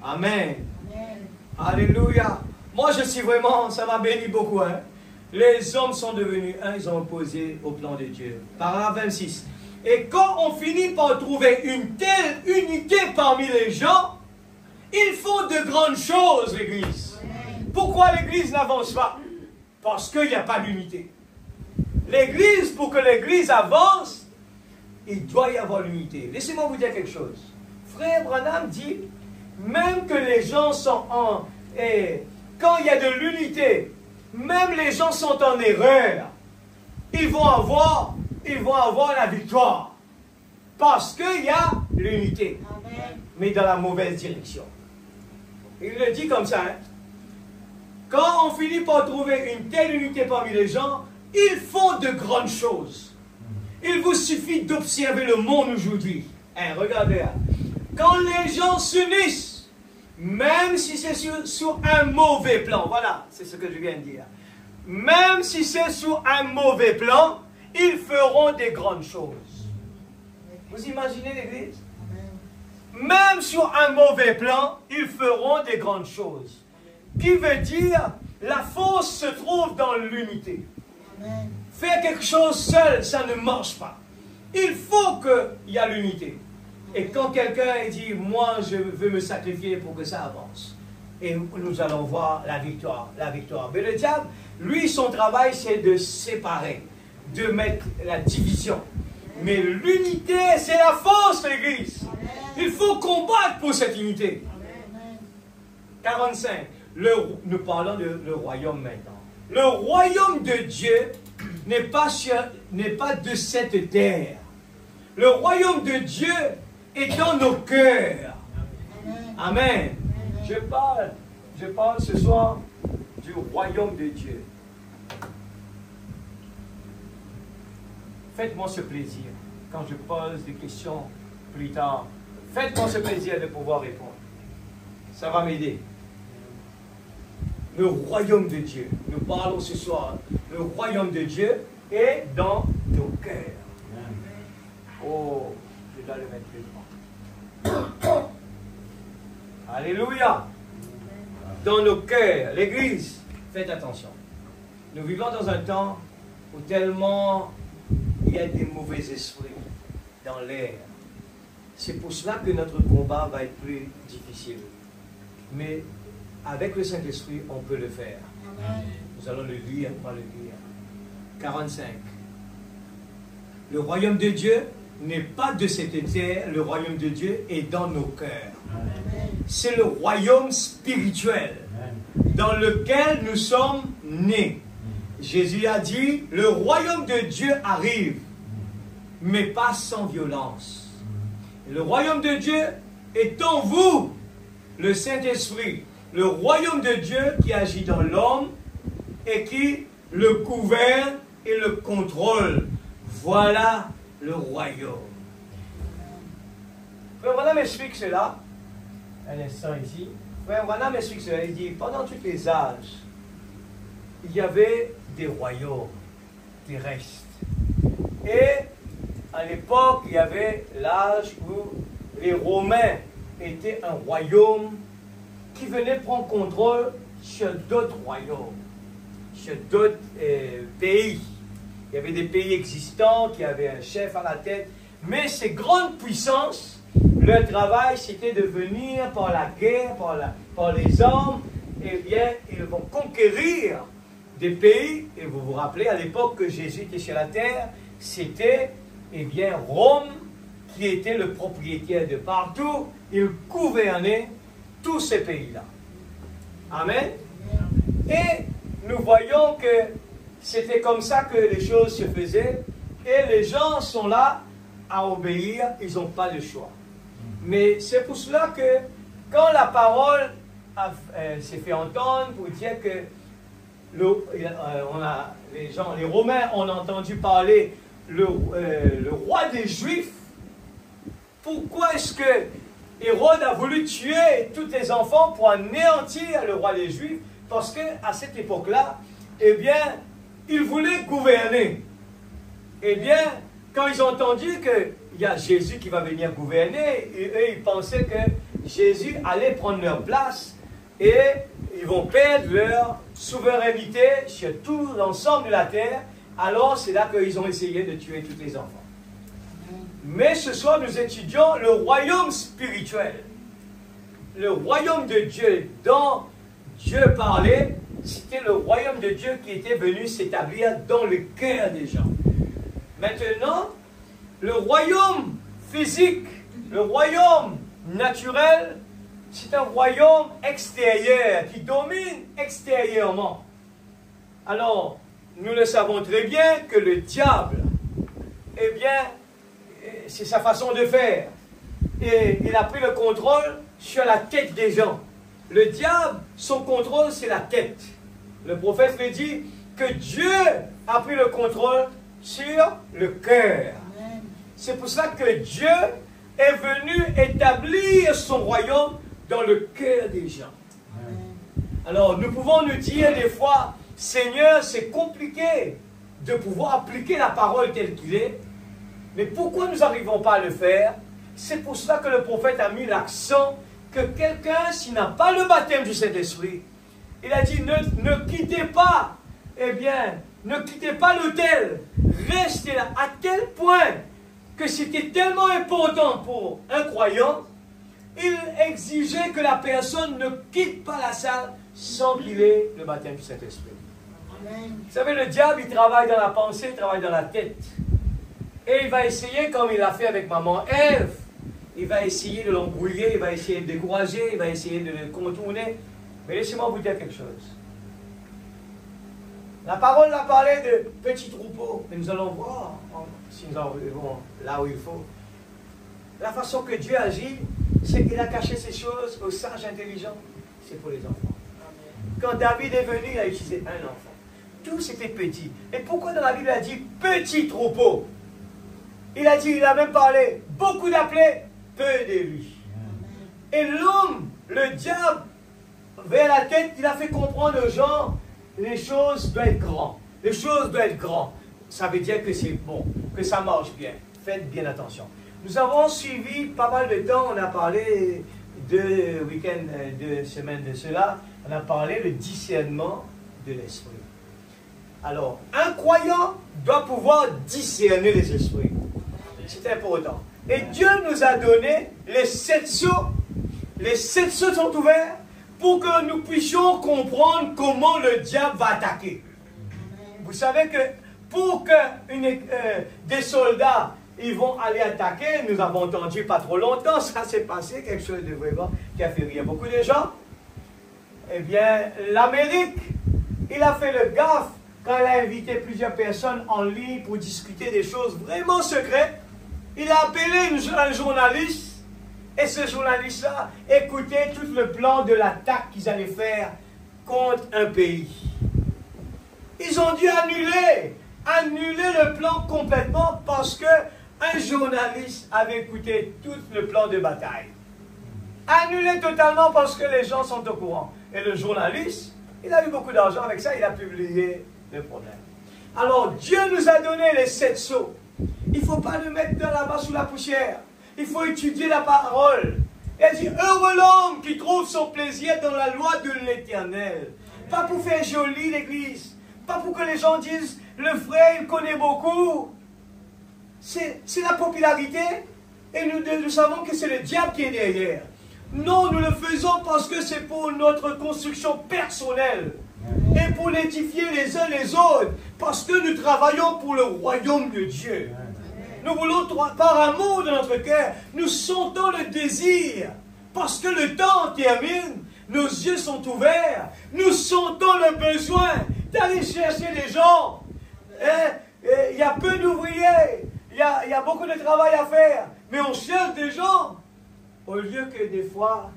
Speaker 1: Amen. Amen. Alléluia. Moi je suis vraiment, ça m'a béni beaucoup. Hein? Les hommes sont devenus un, ils ont opposé au plan de Dieu. Paragraphe 26. Et quand on finit par trouver une telle unité parmi les gens, il faut de grandes choses, l'Église. Pourquoi l'Église n'avance pas? Parce qu'il n'y a pas d'unité. L'Église, pour que l'Église avance, il doit y avoir l'unité. Laissez-moi vous dire quelque chose. Frère Branham dit, même que les gens sont en... Et quand il y a de l'unité, même les gens sont en erreur, ils vont avoir la victoire. Parce qu'il y a l'unité. Mais dans la mauvaise direction. Il le dit comme ça. Hein? Quand on finit par trouver une telle unité parmi les gens, ils font de grandes choses. Il vous suffit d'observer le monde aujourd'hui. Hein, regardez. Hein? Quand les gens s'unissent, même si c'est sur un mauvais plan, voilà, c'est ce que je viens de dire. Même si c'est sur un mauvais plan, ils feront des grandes choses. Vous imaginez l'Église? Même sur un mauvais plan, ils feront des grandes choses. Qui veut dire, la force se trouve dans l'unité. Faire quelque chose seul, ça ne marche pas. Il faut qu'il y ait l'unité. Et quand quelqu'un dit, moi je veux me sacrifier pour que ça avance, et nous allons voir la victoire, la victoire. Mais le diable, lui, son travail, c'est de séparer, de mettre la division. Mais l'unité, c'est la force, l'Église. Il faut combattre pour cette unité. 45. Nous parlons du royaume maintenant. Le royaume de Dieu n'est pas de cette terre. Le royaume de Dieu est dans nos cœurs. Amen. Je parle ce soir du royaume de Dieu. Faites-moi ce plaisir, quand je pose des questions plus tard, faites-moi ce plaisir de pouvoir répondre. Ça va m'aider. Le royaume de Dieu. Nous parlons ce soir. Le royaume de Dieu est dans nos cœurs. Oh, je dois le mettre plus loin. Alléluia. Dans nos cœurs. L'Église, faites attention. Nous vivons dans un temps où tellement il y a des mauvais esprits dans l'air. C'est pour cela que notre combat va être plus difficile. Mais avec le Saint-Esprit, on peut le faire. Amen. Nous allons le lire, on va le lire. 45. Le royaume de Dieu n'est pas de cette terre, le royaume de Dieu est dans nos cœurs. C'est le royaume spirituel dans lequel nous sommes nés. Jésus a dit, le royaume de Dieu arrive, mais pas sans violence. Le royaume de Dieu est en vous, le Saint-Esprit, le royaume de Dieu qui agit dans l'homme et qui le gouverne et le contrôle. Voilà le royaume. Frère Branham explique cela, un instant ici. Frère Branham explique cela, il dit, pendant tous les âges, il y avait des royaumes terrestres. Et à l'époque, il y avait l'âge où les Romains étaient un royaume qui venait prendre contrôle sur d'autres royaumes, sur d'autres pays. Il y avait des pays existants qui avaient un chef à la tête, mais ces grandes puissances Leur travail, c'était de venir par la guerre, par les armes, eh bien, ils vont conquérir des pays. Et vous vous rappelez, à l'époque que Jésus était sur la terre, c'était, eh bien, Rome qui était le propriétaire de partout. Il gouvernait tous ces pays-là. Amen. Et nous voyons que c'était comme ça que les choses se faisaient. Et les gens sont là à obéir, ils n'ont pas le choix. Mais c'est pour cela que quand la parole s'est fait entendre pour dire que les Romains ont entendu parler le roi des Juifs, pourquoi est-ce que Hérode a voulu tuer tous les enfants pour anéantir le roi des Juifs? Parce qu'à cette époque-là, eh bien, il voulait gouverner. Eh bien, quand ils ont entendu qu'il y a Jésus qui va venir gouverner, et eux, ils pensaient que Jésus allait prendre leur place et ils vont perdre leur souveraineté sur tout l'ensemble de la terre. Alors, c'est là qu'ils ont essayé de tuer tous les enfants. Mais ce soir, nous étudions le royaume spirituel. Le royaume de Dieu, dont Dieu parlait, c'était le royaume de Dieu qui était venu s'établir dans le cœur des gens. Maintenant, le royaume physique, le royaume naturel, c'est un royaume extérieur qui domine extérieurement. Alors, nous le savons très bien que le diable, eh bien, c'est sa façon de faire. Et il a pris le contrôle sur la tête des gens. Le diable, son contrôle, c'est la tête. Le prophète me dit que Dieu a pris le contrôle sur le cœur. C'est pour cela que Dieu est venu établir son royaume dans le cœur des gens. Alors, nous pouvons nous dire des fois, Seigneur, c'est compliqué de pouvoir appliquer la parole telle qu'il est. Mais pourquoi nous n'arrivons pas à le faire? C'est pour cela que le prophète a mis l'accent que quelqu'un, s'il n'a pas le baptême du Saint-Esprit, il a dit, ne quittez pas, eh bien, ne quittez pas l'autel, restez là, à tel point que c'était tellement important pour un croyant, il exigeait que la personne ne quitte pas la salle sans qu'il ait le baptême du Saint-Esprit. Vous savez, le diable, il travaille dans la pensée, il travaille dans la tête. Et il va essayer, comme il l'a fait avec maman Ève, il va essayer de l'embrouiller, il va essayer de le décourager, il va essayer de le contourner. Mais laissez-moi vous dire quelque chose. La parole a parlé de petits troupeaux, mais nous allons voir, si nous arrivons là où il faut, la façon que Dieu agit, c'est qu'il a caché ces choses aux sages intelligents. C'est pour les enfants. Quand David est venu, il a utilisé un enfant. Tous étaient petits. Et pourquoi dans la Bible il a dit petit troupeau? Il a même parlé beaucoup d'appelés, peu d'élus. Et l'homme, le diable, vers la tête, il a fait comprendre aux gens, les choses doivent être grandes. Les choses doivent être grandes. Ça veut dire que c'est bon, que ça marche bien. Faites bien attention. Nous avons suivi pas mal de temps, on a parlé de week-end, de semaines de cela, on a parlé le discernement de l'esprit. Alors, un croyant doit pouvoir discerner les esprits. C'est important. Et Dieu nous a donné les 7 sceaux. Les 7 sceaux sont ouverts pour que nous puissions comprendre comment le diable va attaquer. Vous savez que pour que des soldats ils vont aller attaquer, nous avons entendu pas trop longtemps, ça s'est passé, quelque chose de vraiment qui a fait rire beaucoup de gens. Eh bien, l'Amérique, il a fait le gaffe quand il a invité plusieurs personnes en ligne pour discuter des choses vraiment secrètes. Il a appelé un journaliste, et ce journaliste-là écoutait tout le plan de l'attaque qu'ils allaient faire contre un pays. Ils ont dû annuler le plan complètement parce que un journaliste avait écouté tout le plan de bataille. Annulé totalement parce que les gens sont au courant. Et le journaliste, il a eu beaucoup d'argent avec ça, il a publié le problème. Alors, Dieu nous a donné les 7 sceaux. Il ne faut pas le mettre dans la main sous la poussière. Il faut étudier la parole. Il dit, heureux l'homme qui trouve son plaisir dans la loi de l'Éternel. Pas pour faire joli l'église. Pas pour que les gens disent, le frère, il connaît beaucoup. C'est la popularité. et nous savons que c'est le diable qui est derrière. Non, nous le faisons parce que c'est pour notre construction personnelle et pour l'édifier les uns les autres, parce que nous travaillons pour le royaume de Dieu. Nous voulons, par amour de notre cœur, nous sentons le désir, parce que le temps termine, nos yeux sont ouverts, nous sentons le besoin d'aller chercher des gens. Il y a peu d'ouvriers, il y a beaucoup de travail à faire, mais on cherche des gens, au lieu que des fois,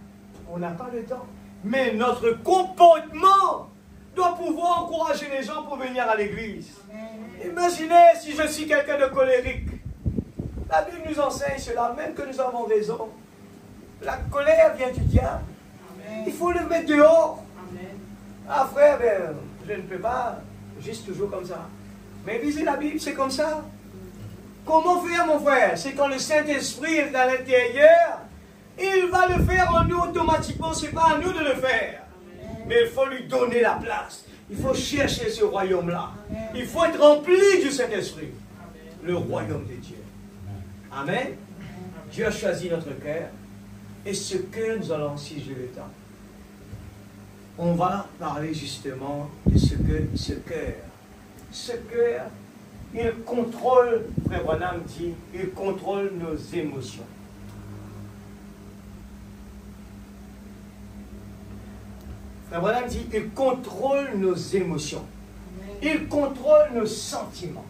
Speaker 1: on n'a pas le temps. Mais notre comportement doit pouvoir encourager les gens pour venir à l'église. Imaginez si je suis quelqu'un de colérique. La Bible nous enseigne cela, même que nous avons raison. La colère vient du diable. Il faut le mettre dehors. Ah frère, ben, je ne peux pas, juste toujours comme ça. Mais lisez la Bible, c'est comme ça. Comment faire, mon frère? C'est quand le Saint-Esprit est à l'intérieur, il va le faire en nous automatiquement. Ce n'est pas à nous de le faire. Mais il faut lui donner la place. Il faut chercher ce royaume-là. Il faut être rempli du Saint-Esprit. Le royaume de Dieu. Amen. Dieu a choisi notre cœur. Et ce cœur, nous allons, si j'ai le temps, on va parler justement de ce cœur. Ce cœur, il contrôle, Frère Branham dit, il contrôle nos émotions. Frère Branham dit, il contrôle nos émotions. Il contrôle nos sentiments.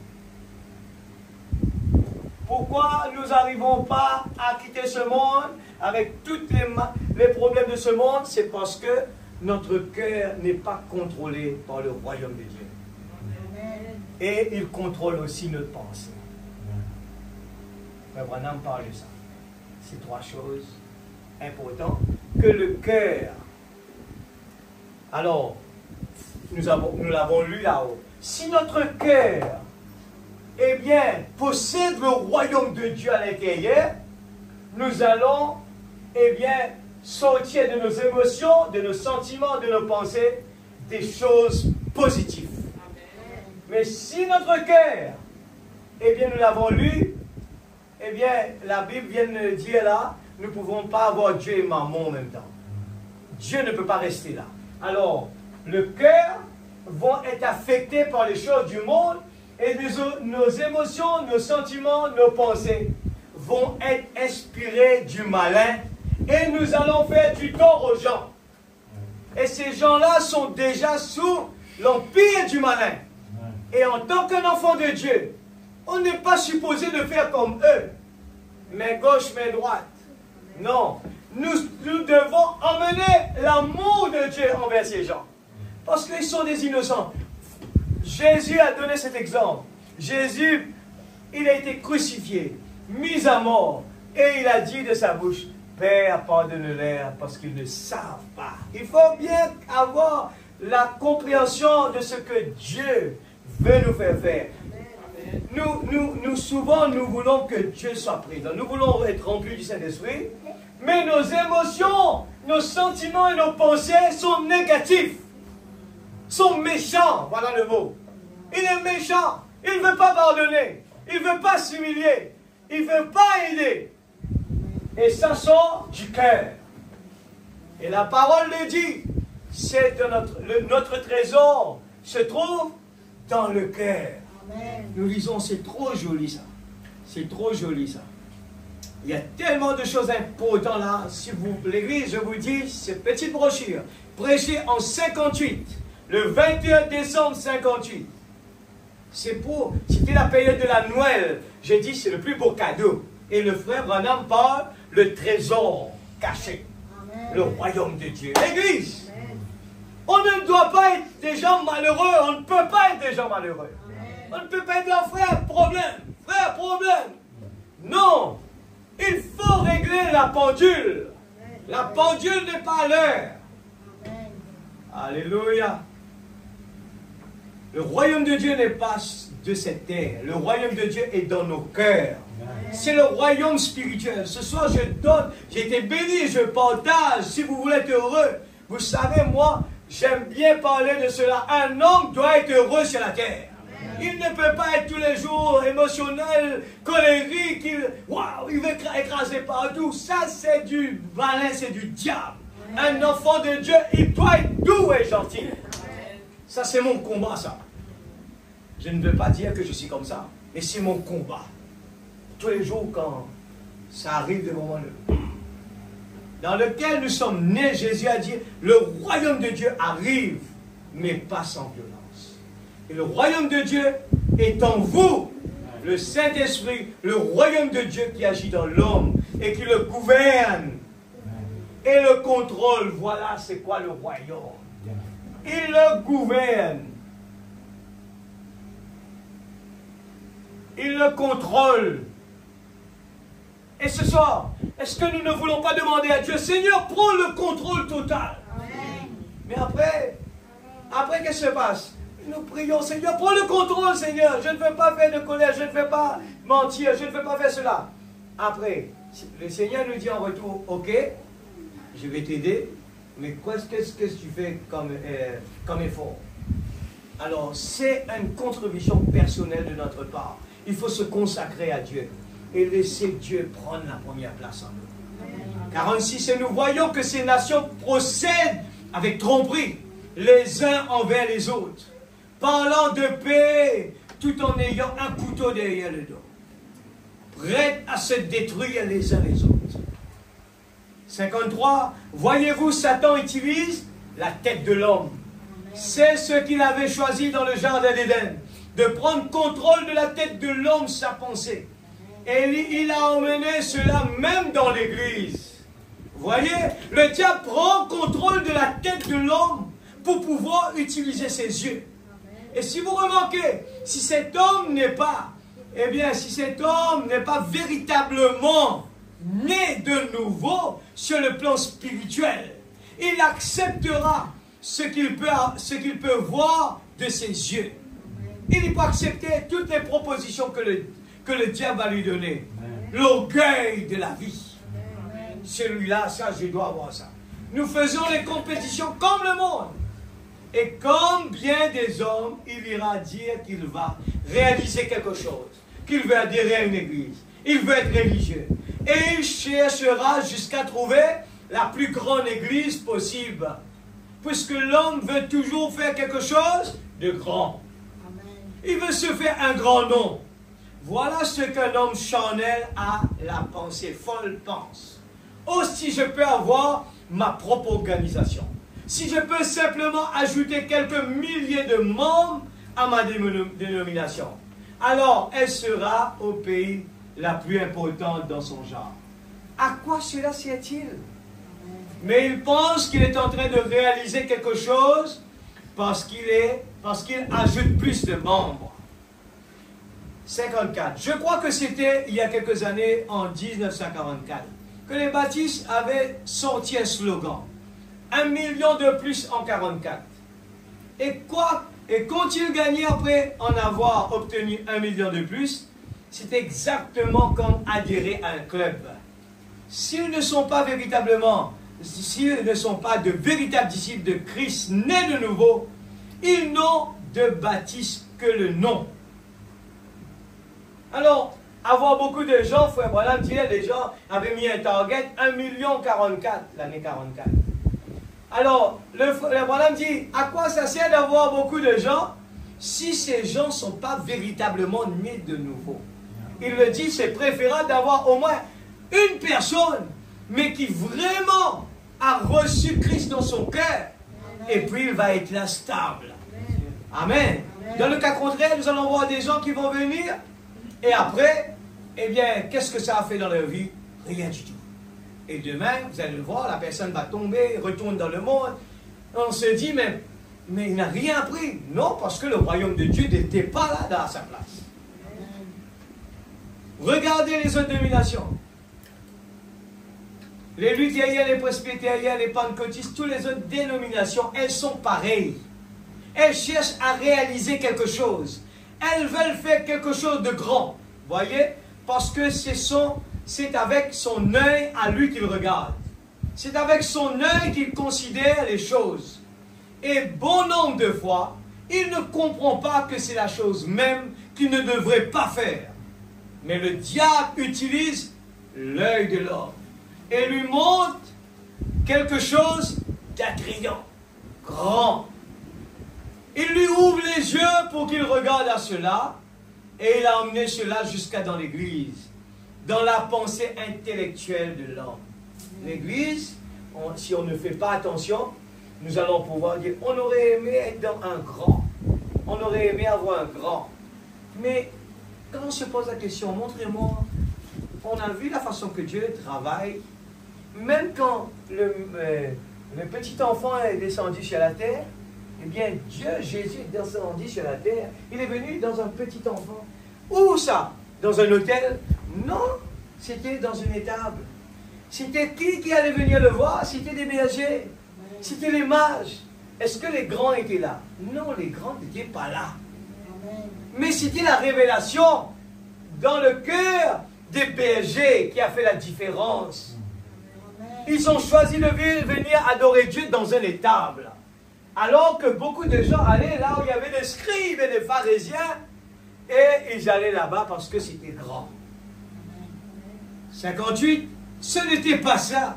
Speaker 1: Pourquoi nous n'arrivons pas à quitter ce monde avec tous les problèmes de ce monde? C'est parce que notre cœur n'est pas contrôlé par le royaume de Dieu. Et il contrôle aussi notre pensée. Frère Branham parle de ça. C'est trois choses importantes. Que le cœur. Alors, nous l'avons lu là-haut. Si notre cœur, eh bien, possède le royaume de Dieu à l'intérieur, nous allons, eh bien, sortir de nos émotions, de nos sentiments, de nos pensées, des choses positives. Mais si notre cœur, eh bien, nous l'avons lu, eh bien, la Bible vient de le dire là, nous ne pouvons pas avoir Dieu et Mammon en même temps. Dieu ne peut pas rester là. Alors, le cœur va être affecté par les choses du monde et nos émotions, nos sentiments, nos pensées vont être inspirés du malin et nous allons faire du tort aux gens. Et ces gens-là sont déjà sous l'empire du malin. Et en tant qu'un enfant de Dieu, on n'est pas supposé de faire comme eux. Main gauche, main droite. Non. Nous devons emmener l'amour de Dieu envers ces gens. Parce qu'ils sont des innocents. Jésus a donné cet exemple. Jésus, il a été crucifié, mis à mort. Et il a dit de sa bouche, Père, pardonne-leur parce qu'ils ne savent pas. Il faut bien avoir la compréhension de ce que Dieu veut nous faire faire. Souvent, nous voulons que Dieu soit présent. Nous voulons être remplis du Saint-Esprit. Mais nos émotions, nos sentiments et nos pensées sont négatifs. Sont méchants. Voilà le mot. Il est méchant. Il ne veut pas pardonner. Il ne veut pas s'humilier. Il ne veut pas aider. Et ça sort du cœur. Et la parole le dit. C'est notre trésor se trouve dans le cœur. Nous lisons, c'est trop joli ça. C'est trop joli ça. Il y a tellement de choses importantes là. Si vous, l'église, je vous dis, cette petite brochure, prêchée en 58, le 21 décembre 58. C'était la période de la Noël. J'ai dit, c'est le plus beau cadeau. Et le frère Branham parle, le trésor caché. Amen. Le royaume de Dieu. L'église. On ne doit pas être des gens malheureux. On ne peut pas être des gens malheureux. Amen. On ne peut pas être là, frère, problème. Frère, problème. Non. Il faut régler la pendule. Amen. La pendule n'est pas à l'heure. Alléluia. Le royaume de Dieu n'est pas de cette terre. Le royaume de Dieu est dans nos cœurs. C'est le royaume spirituel. Ce soir, je donne, j'ai été béni, je partage. Si vous voulez être heureux, vous savez, moi, j'aime bien parler de cela. Un homme doit être heureux sur la terre. Il ne peut pas être tous les jours émotionnel, colérique, il veut écraser partout. Ça, c'est du malin, c'est du diable. Un enfant de Dieu, il doit être doux et gentil. Ça, c'est mon combat, ça. Je ne veux pas dire que je suis comme ça, mais c'est mon combat. Tous les jours, quand ça arrive devant moi, dans lequel nous sommes nés, Jésus a dit, le royaume de Dieu arrive, mais pas sans violence. Et le royaume de Dieu est en vous, le Saint-Esprit, le royaume de Dieu qui agit dans l'homme et qui le gouverne et le contrôle. Voilà c'est quoi le royaume. Il le gouverne. Il le contrôle. Et ce soir, est-ce que nous ne voulons pas demander à Dieu, Seigneur, prends le contrôle total. Amen. Mais après, qu'est-ce qui se passe? Nous prions, Seigneur, prends le contrôle, Seigneur. Je ne veux pas faire de colère, je ne veux pas mentir, je ne veux pas faire cela. Après, le Seigneur nous dit en retour, ok, je vais t'aider, mais qu'est-ce que tu fais comme effort? Alors, c'est une contribution personnelle de notre part. Il faut se consacrer à Dieu et laisser Dieu prendre la première place en nous. 46, et nous voyons que ces nations procèdent avec tromperie, les uns envers les autres, parlant de paix, tout en ayant un couteau derrière le dos, prêts à se détruire les uns les autres. 53, voyez-vous, Satan utilise la tête de l'homme. C'est ce qu'il avait choisi dans le jardin d'Éden, de prendre contrôle de la tête de l'homme, sa pensée. Et il a emmené cela même dans l'église. Vous voyez, le diable prend contrôle de la tête de l'homme pour pouvoir utiliser ses yeux. Et si vous remarquez, si cet homme n'est pas, si cet homme n'est pas véritablement né de nouveau sur le plan spirituel, il acceptera ce qu'il peut voir de ses yeux. Il peut accepter toutes les propositions que le diable va lui donner. L'orgueil de la vie. Celui-là, ça, je dois avoir ça. Nous faisons les compétitions comme le monde. Et comme bien des hommes, il ira dire qu'il va réaliser quelque chose, qu'il veut adhérer à une église, il veut être religieux. Et il cherchera jusqu'à trouver la plus grande église possible. Puisque l'homme veut toujours faire quelque chose de grand. Il veut se faire un grand nom. Voilà ce qu'un homme charnel a la pensée folle pense. Aussi je peux avoir ma propre organisation. Si je peux simplement ajouter quelques milliers de membres à ma dénomination, alors elle sera au pays la plus importante dans son genre. À quoi cela sert-il? Mais il pense qu'il est en train de réaliser quelque chose parce qu'il ajoute plus de membres. 54. Je crois que c'était il y a quelques années, en 1944, que les baptistes avaient sorti un slogan. 1 million de plus en 44. Et quand ils gagnaient après en avoir obtenu 1 million de plus, c'est exactement comme adhérer à un club. S'ils ne sont pas véritablement, s'ils ne sont pas de véritables disciples de Christ nés de nouveau, ils n'ont de baptiste que le nom. Alors, avoir beaucoup de gens, frère Branham disait, les gens avaient mis un target 1 million 44, l'année 44. Alors, le Branham dit, à quoi ça sert d'avoir beaucoup de gens si ces gens ne sont pas véritablement nés de nouveau? Il le dit, c'est préférable d'avoir au moins une personne, mais qui vraiment a reçu Christ dans son cœur, et puis il va être là stable. Amen. Dans le cas contraire, nous allons voir des gens qui vont venir, et après, eh bien, qu'est-ce que ça a fait dans leur vie? Rien du tout. Et demain, vous allez le voir, la personne va tomber, retourne dans le monde. On se dit, mais il n'a rien appris. Non, parce que le royaume de Dieu n'était pas là, à sa place. Regardez les autres dénominations. Les luthériens, les presbytériens, les pentecôtistes, toutes les autres dénominations, elles sont pareilles. Elles cherchent à réaliser quelque chose. Elles veulent faire quelque chose de grand. Voyez? Parce que c'est avec son œil à lui qu'il regarde. C'est avec son œil qu'il considère les choses. Et bon nombre de fois, il ne comprend pas que c'est la chose même qu'il ne devrait pas faire. Mais le diable utilise l'œil de l'homme et lui montre quelque chose d'attrayant, grand. Il lui ouvre les yeux pour qu'il regarde à cela et il a emmené cela jusqu'à dans l'église, dans la pensée intellectuelle de l'homme. L'église, si on ne fait pas attention, nous allons pouvoir dire, on aurait aimé être dans un grand, on aurait aimé avoir un grand. Mais quand on se pose la question, montrez-moi, on a vu la façon que Dieu travaille, même quand le petit enfant est descendu sur la terre, eh bien Dieu, Jésus est descendu sur la terre, il est venu dans un petit enfant. Où ça? Dans un hôtel? Non, c'était dans une étable. C'était qui allait venir le voir? C'était des bergers, c'était les mages. Est-ce que les grands étaient là? Non, les grands n'étaient pas là. Mais c'était la révélation dans le cœur des bergers qui a fait la différence. Ils ont choisi de venir adorer Dieu dans une étable. Alors que beaucoup de gens allaient là où il y avait des scribes et des pharisiens, et ils allaient là-bas parce que c'était grand. 58, ce n'était pas ça.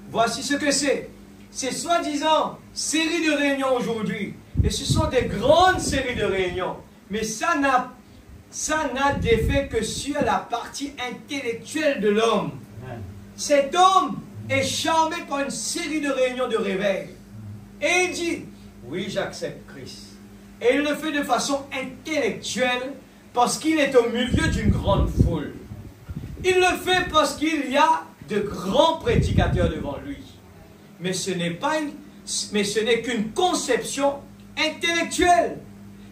Speaker 1: Voici ce que c'est. C'est soi-disant série de réunions aujourd'hui. Et ce sont des grandes séries de réunions. Mais ça n'a d'effet que sur la partie intellectuelle de l'homme. Cet homme est charmé par une série de réunions de réveil. Et il dit, oui, j'accepte Christ. Et il le fait de façon intellectuelle parce qu'il est au milieu d'une grande foule. Il le fait parce qu'il y a de grands prédicateurs devant lui. Mais ce n'est qu'une conception intellectuelle.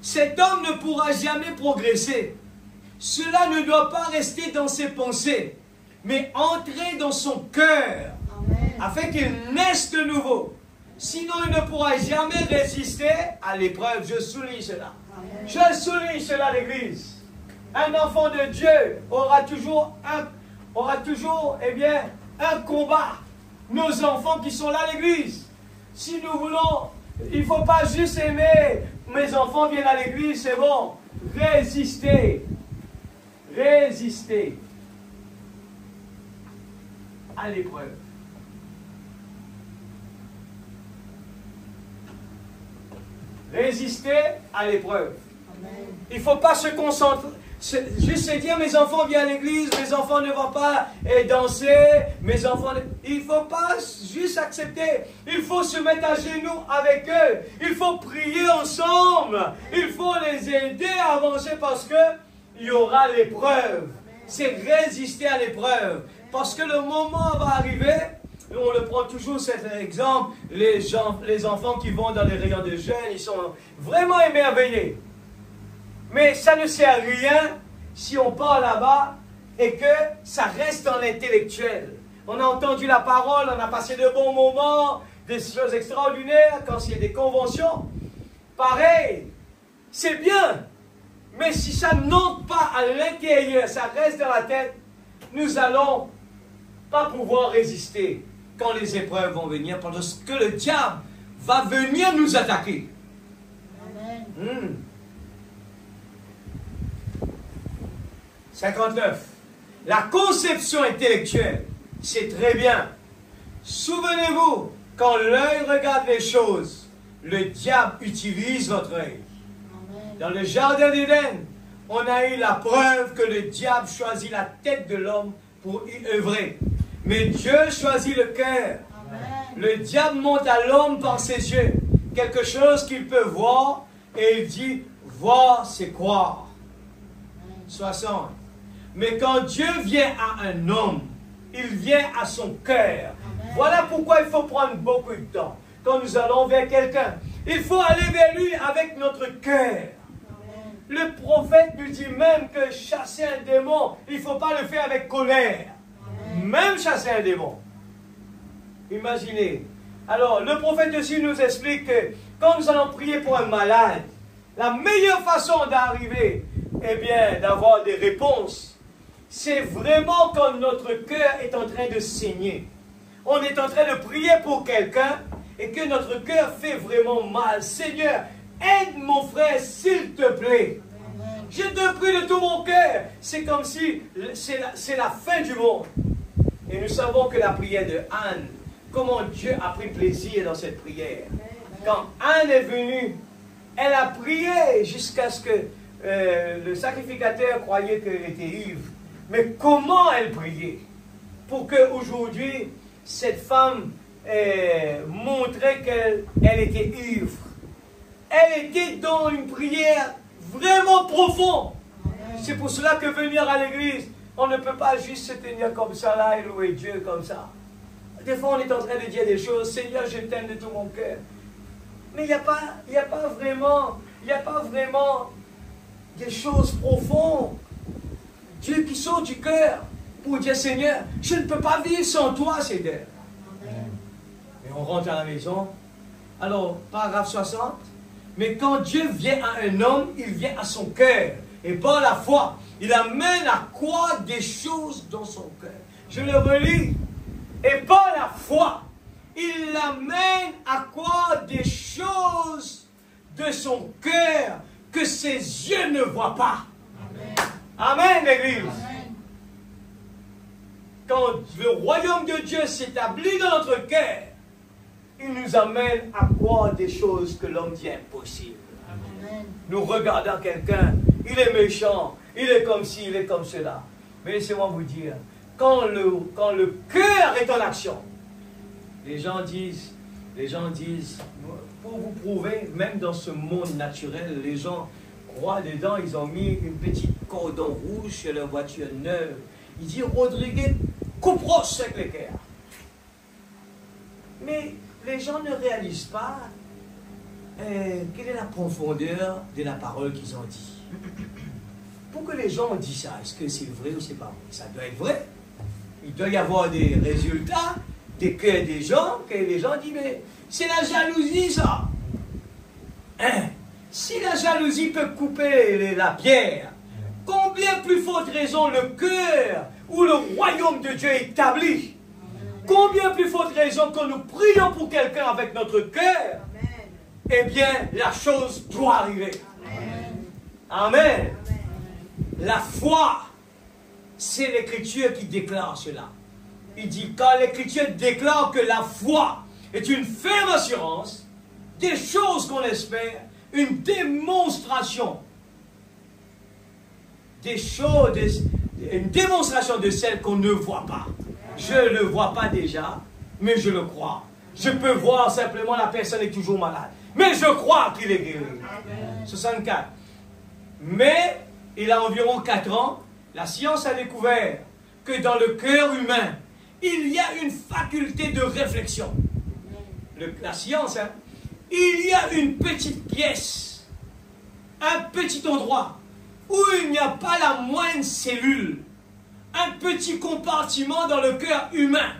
Speaker 1: Cet homme ne pourra jamais progresser. Cela ne doit pas rester dans ses pensées, mais entrer dans son cœur, afin qu'il naisse de nouveau. Sinon, il ne pourra jamais résister à l'épreuve. Je souligne cela. Amen. Je souligne cela, l'Église. Un enfant de Dieu aura toujours un combat. Nos enfants qui sont là à l'Église. Si nous voulons, il ne faut pas juste aimer, mes enfants viennent à l'Église, c'est bon. Résister. Résister à l'épreuve. Résister à l'épreuve. Il ne faut pas se concentrer, juste se dire mes enfants viennent à l'église, mes enfants ne vont pas danser, mes enfants... Il ne faut pas juste accepter, il faut se mettre à genoux avec eux, il faut prier ensemble, il faut les aider à avancer parce qu'il y aura l'épreuve. C'est résister à l'épreuve. Parce que le moment va arriver, on le prend toujours cet exemple, les enfants qui vont dans les rayons de jeunes, ils sont vraiment émerveillés. Mais ça ne sert à rien si on part là-bas et que ça reste en intellectuel. On a entendu la parole, on a passé de bons moments, des choses extraordinaires, quand il y a des conventions. Pareil, c'est bien. Mais si ça n'entre pas à l'intérieur, ça reste dans la tête, nous allons pas pouvoir résister quand les épreuves vont venir, parce que le diable va venir nous attaquer. Amen. 59. La conception intellectuelle, c'est très bien. Souvenez-vous, quand l'œil regarde les choses, le diable utilise votre œil. Dans le jardin d'Éden, on a eu la preuve que le diable choisit la tête de l'homme pour y œuvrer. Mais Dieu choisit le cœur. Le diable monte à l'homme par ses yeux. Quelque chose qu'il peut voir, et il dit, voir c'est croire. 60. Mais quand Dieu vient à un homme, il vient à son cœur. Voilà pourquoi il faut prendre beaucoup de temps. Quand nous allons vers quelqu'un, il faut aller vers lui avec notre cœur. Le prophète nous dit même que chasser un démon, il ne faut pas le faire avec colère. Même chasser un démon. Imaginez. Alors, le prophète aussi nous explique que quand nous allons prier pour un malade, la meilleure façon d'arriver, eh bien, d'avoir des réponses, c'est vraiment quand notre cœur est en train de saigner. On est en train de prier pour quelqu'un et que notre cœur fait vraiment mal. Seigneur, aide mon frère, s'il te plaît. Je te prie de tout mon cœur. C'est comme si c'est la fin du monde. Et nous savons que la prière de Anne, comment Dieu a pris plaisir dans cette prière. Quand Anne est venue, elle a prié jusqu'à ce que le sacrificateur croyait qu'elle était ivre. Mais comment elle priait? Pour qu'aujourd'hui, cette femme montrait qu'elle était ivre. Elle était dans une prière vraiment profonde. C'est pour cela que venir à l'église, on ne peut pas juste se tenir comme ça là et louer Dieu comme ça. Des fois, on est en train de dire des choses, Seigneur, je t'aime de tout mon cœur. Mais il n'y a pas vraiment des choses profondes. Dieu qui sort du cœur pour dire, Seigneur, je ne peux pas vivre sans toi, Seigneur. Et on rentre à la maison. Alors, paragraphe 60. Mais quand Dieu vient à un homme, il vient à son cœur. Et par la foi, il amène à croire des choses dans son cœur. Je le relis. Et par la foi, il l'amène à croire des choses de son cœur que ses yeux ne voient pas. Amen, l'Église. Quand le royaume de Dieu s'établit dans notre cœur, il nous amène à croire des choses que l'homme dit impossibles. Nous regardons quelqu'un, il est méchant, il est comme ci, il est comme cela. Mais laissez-moi vous dire, quand le cœur est en action, les gens disent, pour vous prouver, même dans ce monde naturel, les gens croient dedans, ils ont mis une petite cordon rouge sur leur voiture neuve. Ils disent, Rodriguez, coupe-roche avec le cœur. Mais les gens ne réalisent pas quelle est la profondeur de la parole qu'ils ont dit. Pourquoi les gens ont dit ça? Est-ce que c'est vrai ou c'est pas vrai? Ça doit être vrai. Il doit y avoir des résultats, des cœurs des gens, que les gens disent, mais c'est la jalousie ça. Hein? Si la jalousie peut couper la pierre, combien plus forte raison le cœur où le royaume de Dieu est établi? Combien plus forte raison quand nous prions pour quelqu'un avec notre cœur, eh bien, la chose doit arriver. Amen. Amen. La foi, c'est l'Écriture qui déclare cela. Il dit, quand l'Écriture déclare que la foi est une ferme assurance des choses qu'on espère, une démonstration des choses, une démonstration de celles qu'on ne voit pas. Je ne le vois pas déjà, mais je le crois. Je peux voir simplement la personne est toujours malade. Mais je crois qu'il est guéri. 64. Mais, il a environ 4 ans, la science a découvert que dans le cœur humain, il y a une faculté de réflexion. La science, hein, il y a une petite pièce, un petit endroit, où il n'y a pas la moindre cellule, un petit compartiment dans le cœur humain.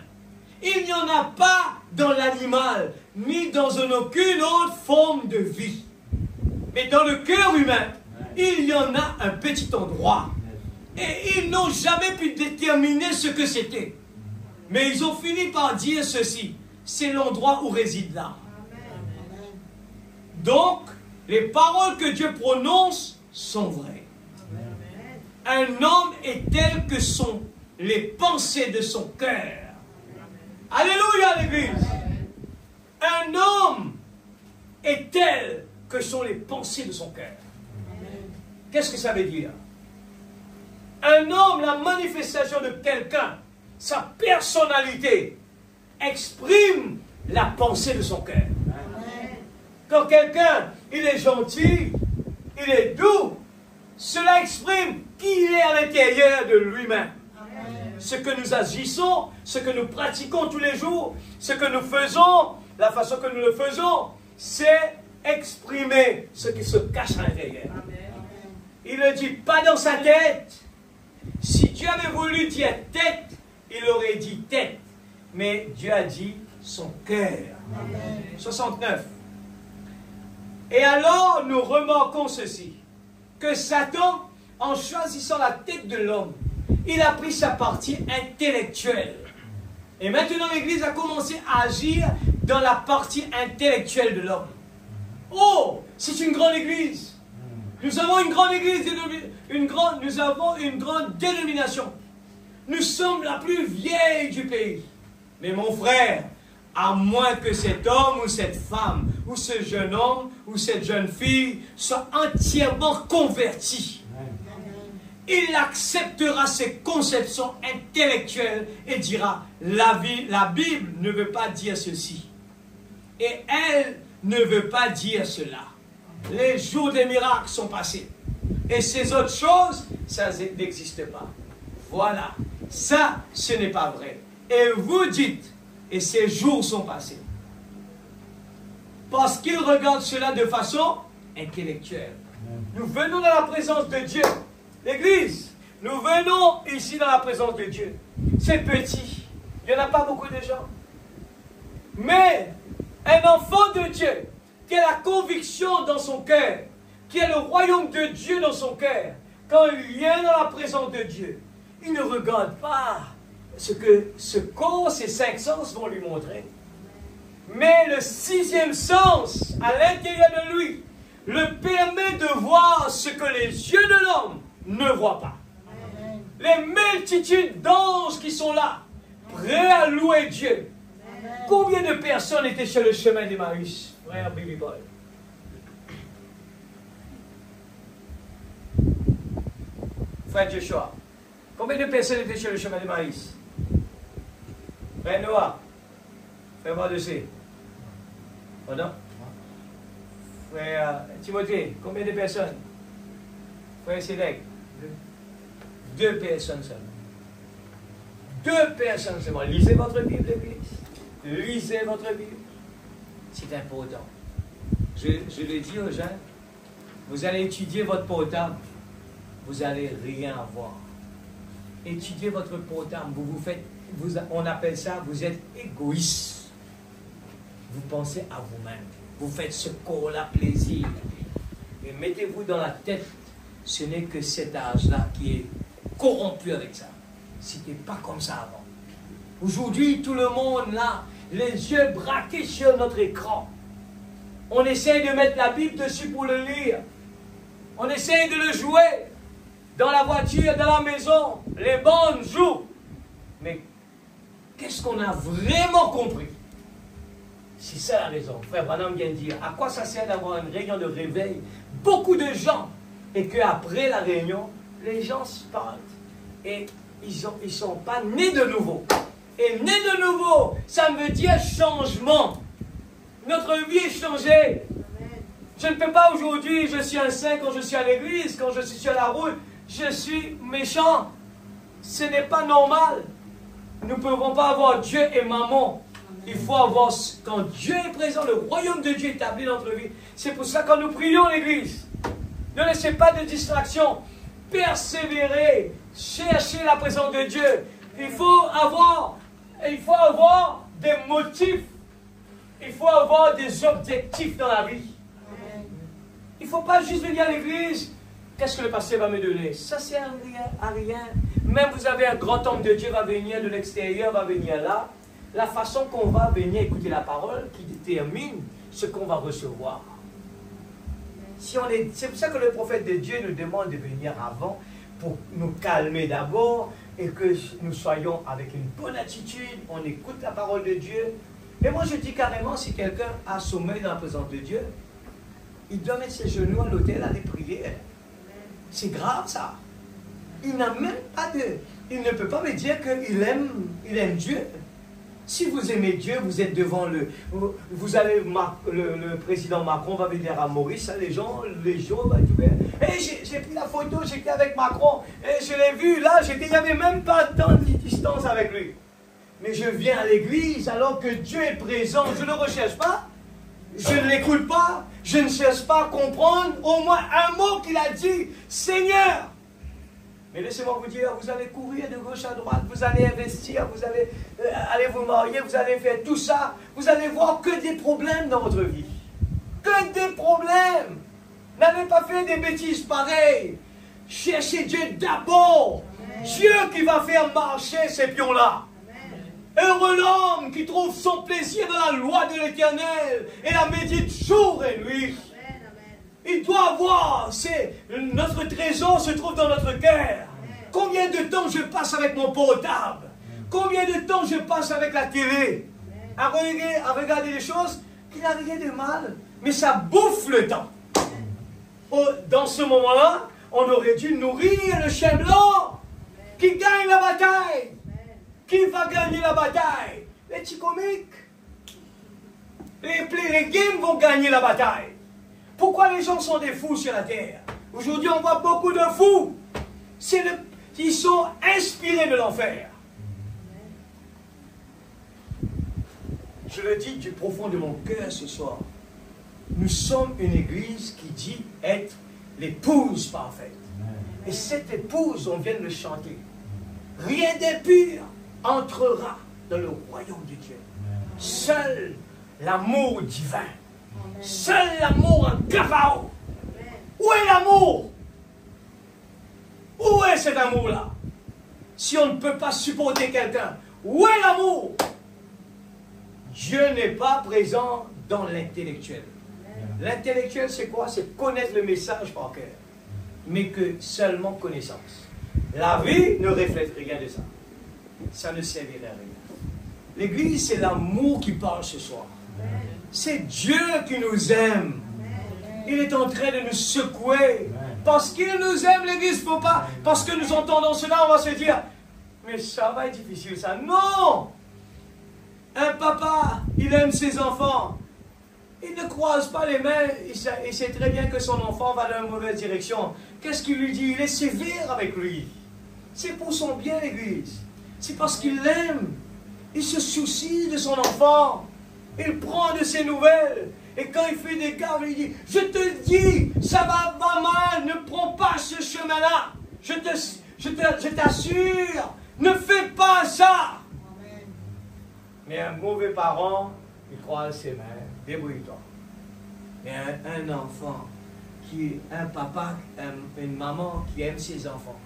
Speaker 1: Il n'y en a pas dans l'animal, ni dans aucune autre forme de vie. Mais dans le cœur humain, il y en a un petit endroit. Et ils n'ont jamais pu déterminer ce que c'était. Mais ils ont fini par dire ceci. C'est l'endroit où réside l'âme. Donc, les paroles que Dieu prononce sont vraies. Un homme est tel que sont les pensées de son cœur. Alléluia, l'Église. Un homme est tel que sont les pensées de son cœur. Qu'est-ce que ça veut dire? Un homme, la manifestation de quelqu'un, sa personnalité, exprime la pensée de son cœur. Quand quelqu'un, il est gentil, il est doux, cela exprime qui il est à l'intérieur de lui-même. Ce que nous agissons, ce que nous pratiquons tous les jours, ce que nous faisons, la façon que nous le faisons, c'est exprimer ce qui se cache à l'intérieur. Il ne dit pas dans sa tête. Si Dieu avait voulu dire tête, il aurait dit tête. Mais Dieu a dit son cœur. 69. Et alors nous remarquons ceci, que Satan, en choisissant la tête de l'homme, il a pris sa partie intellectuelle. Et maintenant l'Église a commencé à agir dans la partie intellectuelle de l'homme. Oh, c'est une grande église. Nous avons une grande église, nous avons une grande dénomination. Nous sommes la plus vieille du pays. Mais mon frère, à moins que cet homme ou cette femme, ou ce jeune homme ou cette jeune fille soit entièrement converti, il acceptera ses conceptions intellectuelles et dira, la Bible ne veut pas dire ceci. Et elle ne veut pas dire cela. Les jours des miracles sont passés. Et ces autres choses, ça n'existe pas. Voilà. Ça, ce n'est pas vrai. Et vous dites, et ces jours sont passés. Parce qu'ils regardent cela de façon intellectuelle. Nous venons dans la présence de Dieu. L'Église, nous venons ici dans la présence de Dieu. C'est petit. Il n'y en a pas beaucoup de gens. Mais un enfant de Dieu qui a la conviction dans son cœur, qui a le royaume de Dieu dans son cœur, quand il vient dans la présence de Dieu, il ne regarde pas ce que ce corps, ces 5 sens vont lui montrer. Mais le 6e sens, à l'intérieur de lui, le permet de voir ce que les yeux de l'homme ne voient pas. Amen. Les multitudes d'anges qui sont là, prêts à louer Dieu. Amen. Combien de personnes étaient sur le chemin d'Emmaüs, frère Billy Boy? Frère Joshua, combien de personnes étaient sur le chemin d'Emmaüs? Frère Noah, frère Mordecai, oh non? Frère Timothée, combien de personnes? Frère Sédèque, 2 personnes seulement. 2 personnes seulement. Lisez votre Bible, l'Église. Lisez votre Bible. C'est important. Je le dis aux gens, vous allez étudier votre portable, vous n'allez rien avoir. Étudiez votre portable, on appelle ça, vous êtes égoïste. Vous pensez à vous-même. Vous faites ce corps-là plaisir. Et mettez-vous dans la tête, ce n'est que cet âge-là qui est corrompu avec ça. C'était pas comme ça avant. Aujourd'hui, tout le monde là, les yeux braqués sur notre écran. On essaye de mettre la Bible dessus pour le lire. On essaye de le jouer dans la voiture, dans la maison. Les bandes jouent. Mais qu'est-ce qu'on a vraiment compris? C'est ça la raison. Frère Branham vient de dire, à quoi ça sert d'avoir une réunion de réveil? Beaucoup de gens. Et qu'après la réunion, les gens se partent. Et ils ne sont pas nés de nouveau. Et né de nouveau, ça veut dire changement. Notre vie est changée. Je ne peux pas aujourd'hui, je suis un saint quand je suis à l'église, quand je suis sur la route, je suis méchant. Ce n'est pas normal. Nous ne pouvons pas avoir Dieu et maman. Il faut avoir, quand Dieu est présent, le royaume de Dieu est établi dans notre vie. C'est pour ça que quand nous prions l'église, ne laissez pas de distraction. Persévérez. Cherchez la présence de Dieu. Il faut avoir des motifs. Il faut avoir des objectifs dans la vie. Il ne faut pas juste venir à l'église. Qu'est-ce que le pasteur va me donner? Ça ne sert à rien. Même vous avez un grand homme de Dieu va venir de l'extérieur, va venir là. La façon qu'on va venir écouter la parole qui détermine ce qu'on va recevoir. C'est pour ça que le prophète de Dieu nous demande de venir avant pour nous calmer d'abord et que nous soyons avec une bonne attitude, on écoute la parole de Dieu. Et moi je dis carrément, si quelqu'un a sommeil dans la présence de Dieu, il doit mettre ses genoux à l'autel, aller prier. C'est grave ça. Il n'a même pas de... Il ne peut pas me dire qu'il aime Dieu. Si vous aimez Dieu, vous êtes devant vous allez, le président Macron va venir à Maurice, hein, les gens vont dire, hey, j'ai pris la photo, j'étais avec Macron, et je l'ai vu, là, il n'y avait même pas tant de distance avec lui. Mais je viens à l'église alors que Dieu est présent, je ne le recherche pas, je ne l'écoute pas, je ne cherche pas à comprendre au moins un mot qu'il a dit, Seigneur. Mais laissez-moi vous dire, vous allez courir de gauche à droite, vous allez investir, vous allez aller vous marier, vous allez faire tout ça. Vous allez voir que des problèmes dans votre vie. Que des problèmes. N'allez pas faire des bêtises pareilles. Cherchez Dieu d'abord. Dieu qui va faire marcher ces pions-là. Heureux l'homme qui trouve son plaisir dans la loi de l'Éternel et la médite jour et nuit. Il doit avoir, notre trésor se trouve dans notre cœur. Combien de temps je passe avec mon portable? Combien de temps je passe avec la télé? À regarder des choses qui n'ont rien de mal, mais ça bouffe le temps. Dans ce moment-là, on aurait dû nourrir le chien blanc qui gagne la bataille. Qui va gagner la bataille? Les petits comiques. Les games vont gagner la bataille. Pourquoi les gens sont des fous sur la terre? Aujourd'hui, on voit beaucoup de fous. Ils sont inspirés de l'enfer. Je le dis du profond de mon cœur ce soir. Nous sommes une église qui dit être l'épouse parfaite. Et cette épouse, on vient de le chanter. Rien d'impur entrera dans le royaume de Dieu. Seul l'amour divin. Seul l'amour en cavao. Où est l'amour? Où est cet amour-là? Si on ne peut pas supporter quelqu'un, où est l'amour? Dieu n'est pas présent dans l'intellectuel. L'intellectuel, c'est quoi? C'est connaître le message par cœur. Mais que seulement connaissance. La vie ne reflète rien de ça. Ça ne servirait à rien. L'église, c'est l'amour qui parle ce soir. C'est Dieu qui nous aime. Il est en train de nous secouer. Parce qu'il nous aime, l'église, faut pas. Parce que nous entendons cela, on va se dire, mais ça va être difficile, ça. Non! Un papa, il aime ses enfants. Il ne croise pas les mains. Il sait très bien que son enfant va dans une mauvaise direction. Qu'est-ce qu'il lui dit? Il est sévère avec lui. C'est pour son bien, l'église. C'est parce qu'il l'aime. Il se soucie de son enfant. Il prend de ses nouvelles. Et quand il fait des caves, il dit, je te dis, ça va pas mal, ne prends pas ce chemin-là. Je t'assure, ne fais pas ça. Amen. Mais un mauvais parent, il croise ses mains, débrouille-toi. Mais un enfant, un papa, une maman qui aime ses enfants,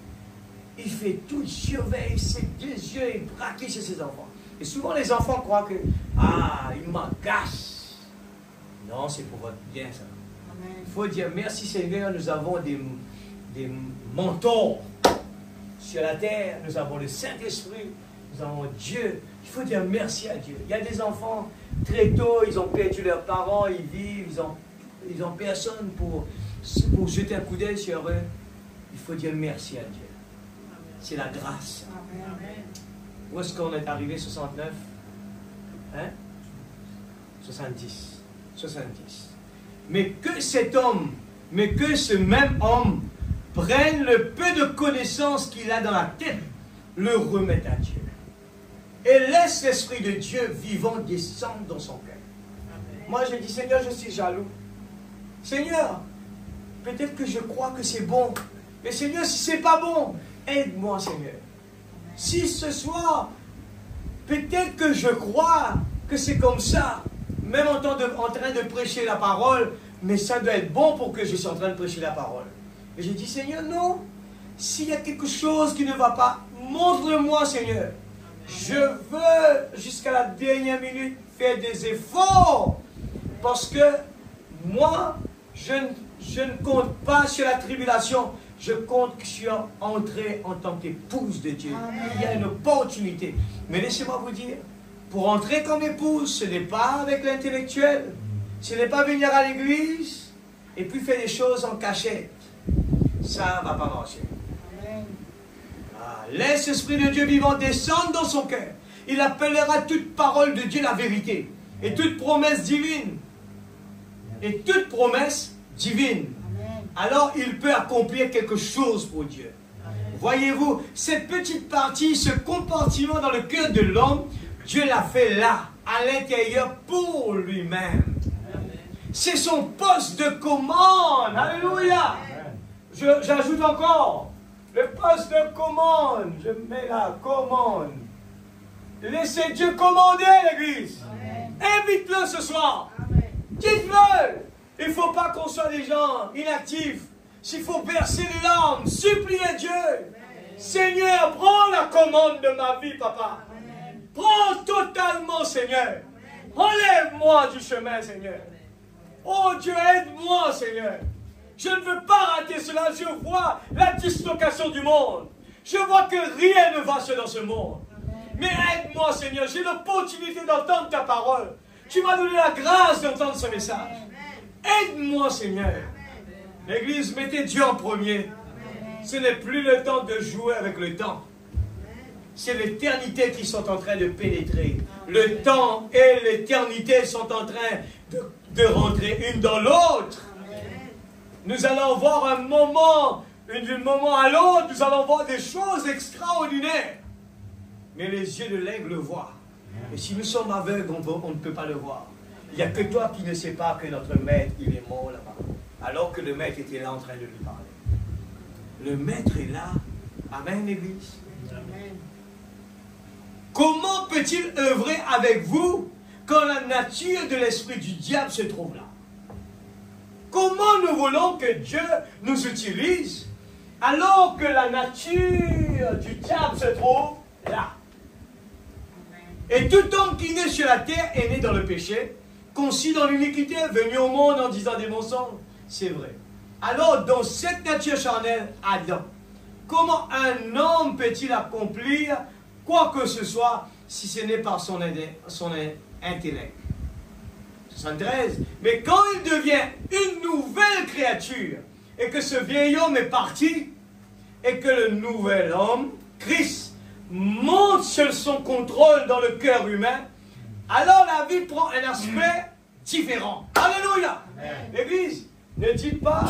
Speaker 1: il fait tout, il surveille ses deux yeux, il braque chez ses enfants. Et souvent les enfants croient que, il m'agace. Non, c'est pour votre bien ça. Amen. Il faut dire merci Seigneur, nous avons des mentors sur la terre, nous avons le Saint-Esprit, nous avons Dieu. Il faut dire merci à Dieu. Il y a des enfants, très tôt, ils ont perdu leurs parents, ils vivent, ils ont personne pour jeter un coup d'œil sur eux. Il faut dire merci à Dieu. C'est la grâce. Amen. Où est-ce qu'on est arrivé? 69? Hein? 70. 70. Mais que ce même homme prenne le peu de connaissances qu'il a dans la tête, le remette à Dieu. Et laisse l'Esprit de Dieu vivant descendre dans son cœur. Amen. Moi je dis, Seigneur, je suis jaloux. Seigneur, peut-être que je crois que c'est bon. Mais Seigneur, si c'est pas bon, aide-moi, Seigneur. Amen. Si ce soir, peut-être que je crois que c'est comme ça, même en train de prêcher la parole, mais ça doit être bon pour que je sois en train de prêcher la parole. Et je dis, Seigneur, non. S'il y a quelque chose qui ne va pas, montre-moi, Seigneur. Je veux, jusqu'à la dernière minute, faire des efforts. Parce que moi, je ne compte pas sur la tribulation. Je compte sur entrer en tant qu'épouse de Dieu. Amen. Il y a une opportunité. Mais laissez-moi vous dire, pour entrer comme épouse, ce n'est pas avec l'intellectuel. Ce n'est pas venir à l'église et puis faire des choses en cachette. Ça ne va pas marcher. Amen. Laisse l'Esprit de Dieu vivant descendre dans son cœur. Il appellera toute parole de Dieu la vérité. Et toute promesse divine. Et toute promesse divine. Amen. Alors il peut accomplir quelque chose pour Dieu. Voyez-vous, cette petite partie, ce compartiment dans le cœur de l'homme, Dieu l'a fait là, à l'intérieur, pour lui-même. C'est son poste de commande. Alléluia. J'ajoute encore, le poste de commande. Je mets la commande. Laissez Dieu commander l'église. Invite-le ce soir. Dites-le. Il ne faut pas qu'on soit des gens inactifs. S'il faut verser les larmes, supplier Dieu. Amen. Seigneur, prends la commande de ma vie, papa. Amen. Prends totalement, Seigneur. Enlève-moi du chemin, Seigneur. Oh Dieu, aide-moi, Seigneur. Je ne veux pas rater cela. Je vois la dislocation du monde. Je vois que rien ne va dans ce monde. Mais aide-moi, Seigneur. J'ai l'opportunité d'entendre ta parole. Tu m'as donné la grâce d'entendre ce message. Aide-moi, Seigneur. L'Église, mettez Dieu en premier. Ce n'est plus le temps de jouer avec le temps. C'est l'éternité qui sont en train de pénétrer. Le temps et l'éternité sont en train de rentrer une dans l'autre. Nous allons voir un moment, d'un moment à l'autre, nous allons voir des choses extraordinaires. Mais les yeux de l'aigle le voient. Et si nous sommes aveugles, on ne peut pas le voir. Il n'y a que toi qui ne sais pas que notre maître, il est mort là-bas. Alors que le maître était là en train de lui parler. Le maître est là. Amen, l'Église. Amen. Comment peut-il œuvrer avec vous quand la nature de l'esprit du diable se trouve là? Comment nous voulons que Dieu nous utilise alors que la nature du diable se trouve là? Et tout homme qui naît sur la terre est né dans le péché, conçu dans l'iniquité, venu au monde en disant des mensonges. C'est vrai. Alors, dans cette nature charnelle, Adam, comment un homme peut-il accomplir quoi que ce soit si ce n'est par son intellect? 73. Mais quand il devient une nouvelle créature et que ce vieil homme est parti et que le nouvel homme, Christ, monte sur son contrôle dans le cœur humain, alors la vie prend un aspect différent. Alléluia. L'Église, ne dites pas,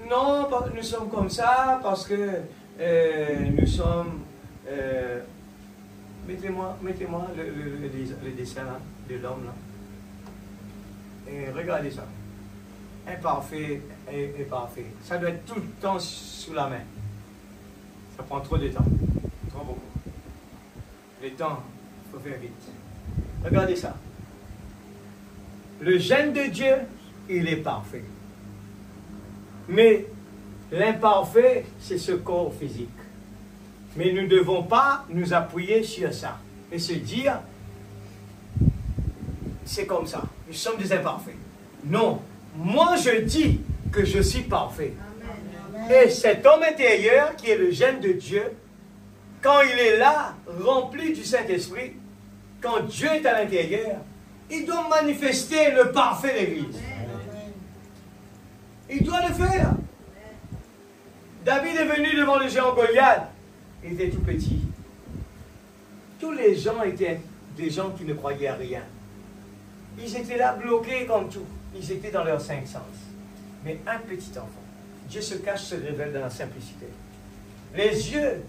Speaker 1: non, nous sommes comme ça parce que nous sommes... mettez-moi le dessin là, de l'homme là. Et regardez ça. Imparfait et parfait. Ça doit être tout le temps sous la main. Ça prend trop de temps. Trop beaucoup. Le temps, il faut faire vite. Regardez ça. Le gène de Dieu, il est parfait. Mais l'imparfait, c'est ce corps physique. Mais nous ne devons pas nous appuyer sur ça et se dire, c'est comme ça, nous sommes des imparfaits. Non, moi je dis que je suis parfait. Amen. Et cet homme intérieur qui est le gène de Dieu, quand il est là, rempli du Saint-Esprit, quand Dieu est à l'intérieur, il doit manifester le parfait de l'Église. Il doit le faire. David est venu devant le géant Goliath. Il était tout petit. Tous les gens étaient des gens qui ne croyaient à rien. Ils étaient là bloqués comme tout. Ils étaient dans leurs 5 sens. Mais un petit enfant, Dieu se cache, se révèle dans la simplicité. Les yeux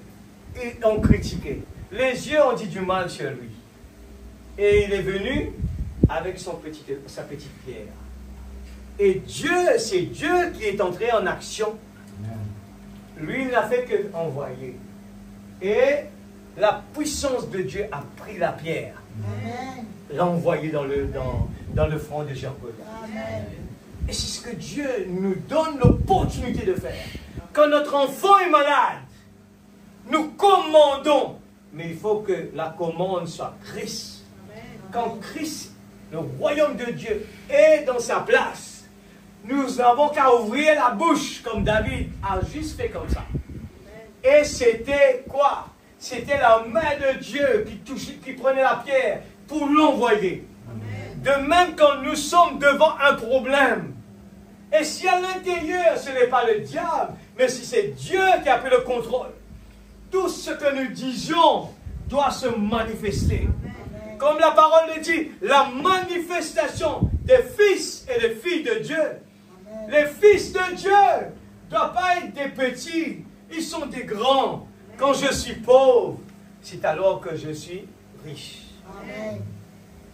Speaker 1: ont critiqué. Les yeux ont dit du mal sur lui. Et il est venu avec sa petite pierre. Et Dieu, c'est Dieu qui est entré en action. Lui, il n'a fait que envoyer. Et la puissance de Dieu a pris la pierre. L'a envoyé dans le front de Jean-Goliath. Et c'est ce que Dieu nous donne l'opportunité de faire. Quand notre enfant est malade, nous commandons. Mais il faut que la commande soit Christ. Quand Christ, le royaume de Dieu, est dans sa place, nous n'avons qu'à ouvrir la bouche, comme David a juste fait comme ça. Et c'était quoi? C'était la main de Dieu qui prenait la pierre pour l'envoyer. De même quand nous sommes devant un problème, et si à l'intérieur ce n'est pas le diable, mais si c'est Dieu qui a pris le contrôle, tout ce que nous disions doit se manifester. Comme la parole le dit, la manifestation des fils et des filles de Dieu. Les fils de Dieu ne doivent pas être des petits, ils sont des grands. Quand je suis pauvre, c'est alors que je suis riche. Amen.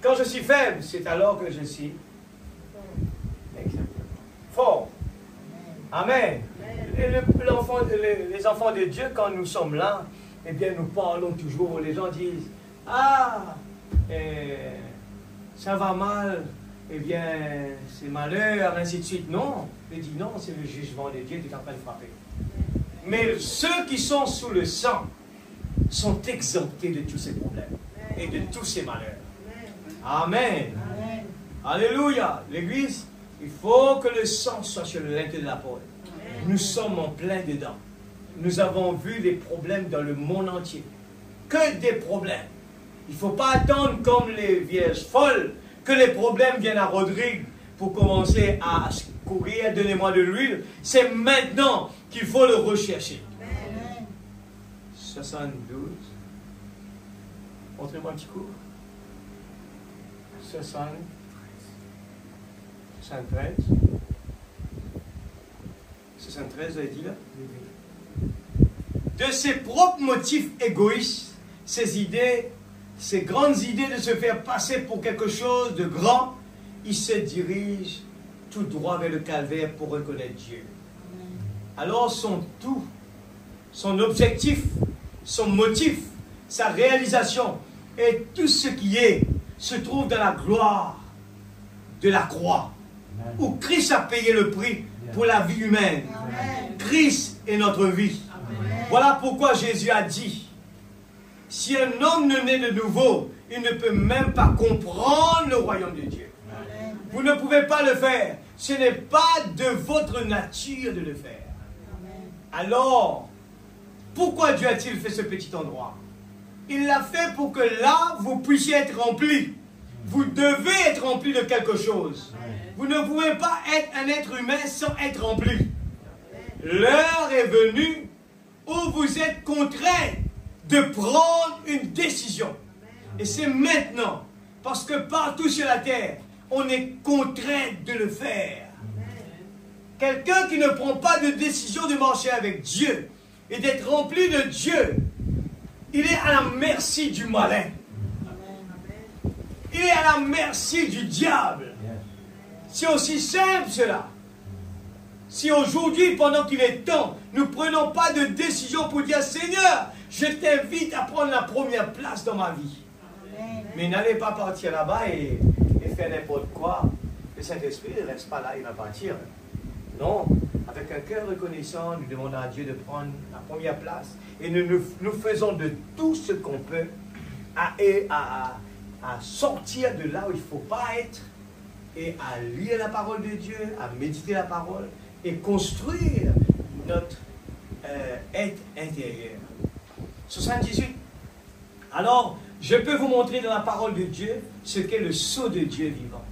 Speaker 1: Quand je suis faible, c'est alors que je suis fort. Amen. Les enfants de Dieu, quand nous sommes là, eh bien nous parlons toujours, les gens disent, ah, ça va mal, eh bien c'est malheur, ainsi de suite. Non, je dis non, c'est le jugement de Dieu qui est en train de frapper. Mais ceux qui sont sous le sang sont exemptés de tous ces problèmes. et de tous ses malheurs. Amen. Alléluia. L'Église, il faut que le sang soit sur le linteau de la porte. Nous sommes en plein dedans. Nous avons vu des problèmes dans le monde entier. Que des problèmes. Il ne faut pas attendre comme les vierges folles que les problèmes viennent à Rodrigue pour commencer à courir, donnez-moi de l'huile. C'est maintenant qu'il faut le rechercher. 72. Montrez-moi un petit coup. 73. Vous avez dit là? De ses propres motifs égoïstes, ses idées, ses grandes idées de se faire passer pour quelque chose de grand, il se dirige tout droit vers le calvaire pour reconnaître Dieu. Alors son tout, son objectif, son motif, sa réalisation et tout ce qui est se trouve dans la gloire de la croix, où Christ a payé le prix pour la vie humaine. Christ est notre vie. Voilà pourquoi Jésus a dit, si un homme ne naît de nouveau, il ne peut même pas comprendre le royaume de Dieu. Vous ne pouvez pas le faire. Ce n'est pas de votre nature de le faire. Alors, pourquoi Dieu a-t-il fait ce petit endroit? Il l'a fait pour que là, vous puissiez être remplis. Vous devez être remplis de quelque chose. Vous ne pouvez pas être un être humain sans être rempli. L'heure est venue où vous êtes contraints de prendre une décision. Et c'est maintenant, parce que partout sur la terre, on est contraint de le faire. Quelqu'un qui ne prend pas de décision de marcher avec Dieu et d'être rempli de Dieu, il est à la merci du malin. Il est à la merci du diable. C'est aussi simple cela. Si aujourd'hui, pendant qu'il est temps, nous ne prenons pas de décision pour dire, Seigneur, je t'invite à prendre la première place dans ma vie. Mais n'allez pas partir là-bas et faire n'importe quoi. Le Saint-Esprit ne reste pas là, il va partir. Non, avec un cœur reconnaissant, nous demandons à Dieu de prendre la première place. Et nous faisons de tout ce qu'on peut à sortir de là où il ne faut pas être et à lire la parole de Dieu, à méditer la parole et construire notre être intérieur. 78. Alors, je peux vous montrer dans la parole de Dieu ce qu'est le sceau de Dieu vivant.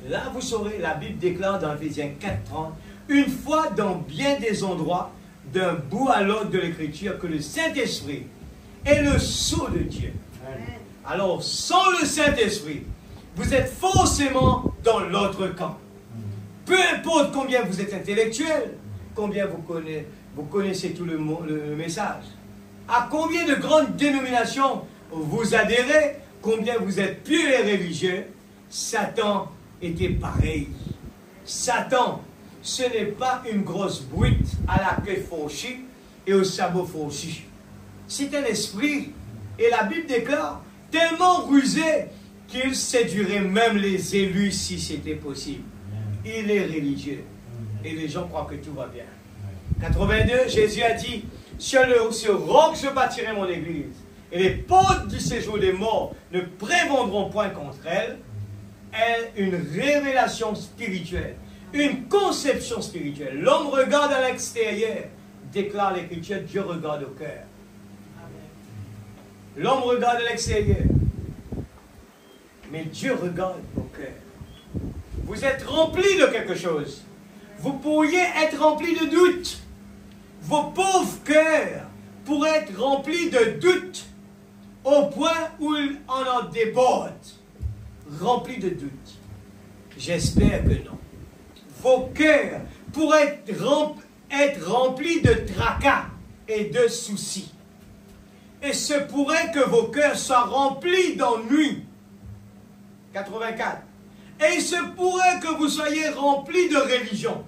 Speaker 1: Là, vous saurez, la Bible déclare dans Ephésiens 4:30, une fois dans bien des endroits, d'un bout à l'autre de l'Écriture, que le Saint-Esprit est le sceau de Dieu. Alors, sans le Saint-Esprit, vous êtes forcément dans l'autre camp. Peu importe combien vous êtes intellectuel, combien vous connaissez tout le message, à combien de grandes dénominations vous adhérez, combien vous êtes pieux et religieux, Satan était pareil. Satan, ce n'est pas une grosse brute à la queue fourchue et au sabot fourchu. C'est un esprit, et la Bible déclare, tellement rusé qu'il séduirait même les élus si c'était possible. Il est religieux. Et les gens croient que tout va bien. 82, Jésus a dit, sur ce roc je bâtirai mon église, et les portes du séjour des morts ne prévendront point contre elle. Elle, une révélation spirituelle, une conception spirituelle. L'homme regarde à l'extérieur, déclare l'Écriture, Dieu regarde au cœur. L'homme regarde à l'extérieur, mais Dieu regarde au cœur. Vous êtes rempli de quelque chose. Vous pourriez être rempli de doutes. Vos pauvres cœurs pourraient être remplis de doutes au point où ils en débordent. Remplis de doutes. J'espère que non. Vos cœurs pourraient être remplis de tracas et de soucis. Et se pourrait que vos cœurs soient remplis d'ennui. 84. Et il se pourrait que vous soyez remplis de religion,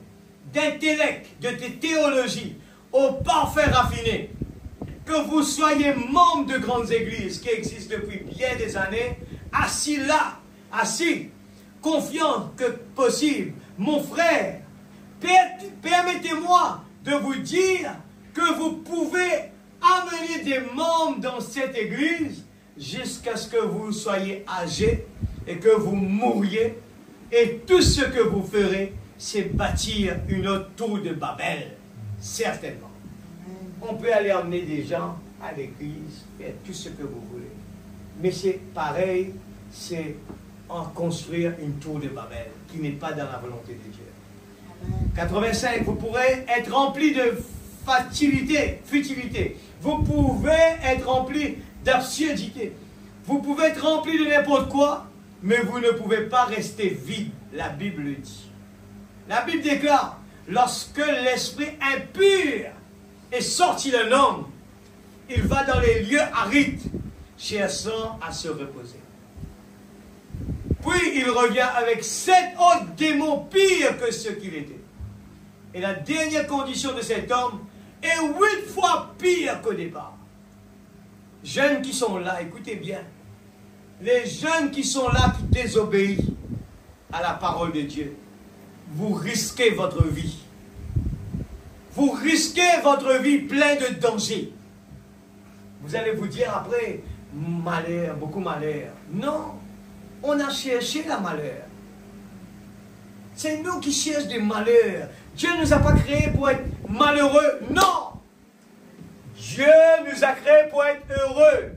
Speaker 1: d'intellect, de théologie, au parfait raffiné. Que vous soyez membre de grandes églises qui existent depuis bien des années, assis là, assis, confiant que possible. Mon frère, permettez-moi de vous dire que vous pouvez amener des membres dans cette église jusqu'à ce que vous soyez âgés et que vous mouriez. Et tout ce que vous ferez, c'est bâtir une autre tour de Babel. Certainement. On peut aller emmener des gens à l'église, faire tout ce que vous voulez. Mais c'est pareil, c'est en construire une tour de Babel qui n'est pas dans la volonté de Dieu. 85, vous pourrez être rempli de futilité. Vous pouvez être rempli d'absurdité. Vous pouvez être rempli de n'importe quoi, mais vous ne pouvez pas rester vide. La Bible le dit. La Bible déclare, lorsque l'esprit impur est sorti d'un homme, il va dans les lieux arides, cherchant à se reposer. Puis il revient avec 7 autres démons pires que ceux qu'il était. Et la dernière condition de cet homme est 8 fois pire qu'au départ. Jeunes qui sont là, écoutez bien. Les jeunes qui sont là, qui désobéissent à la parole de Dieu, vous risquez votre vie. Vous risquez votre vie pleine de dangers. Vous allez vous dire après, malheur, beaucoup malheur. Non, on a cherché la malheur. C'est nous qui cherchons des malheurs. Dieu ne nous a pas créés pour être malheureux. Non. Dieu nous a créés pour être heureux.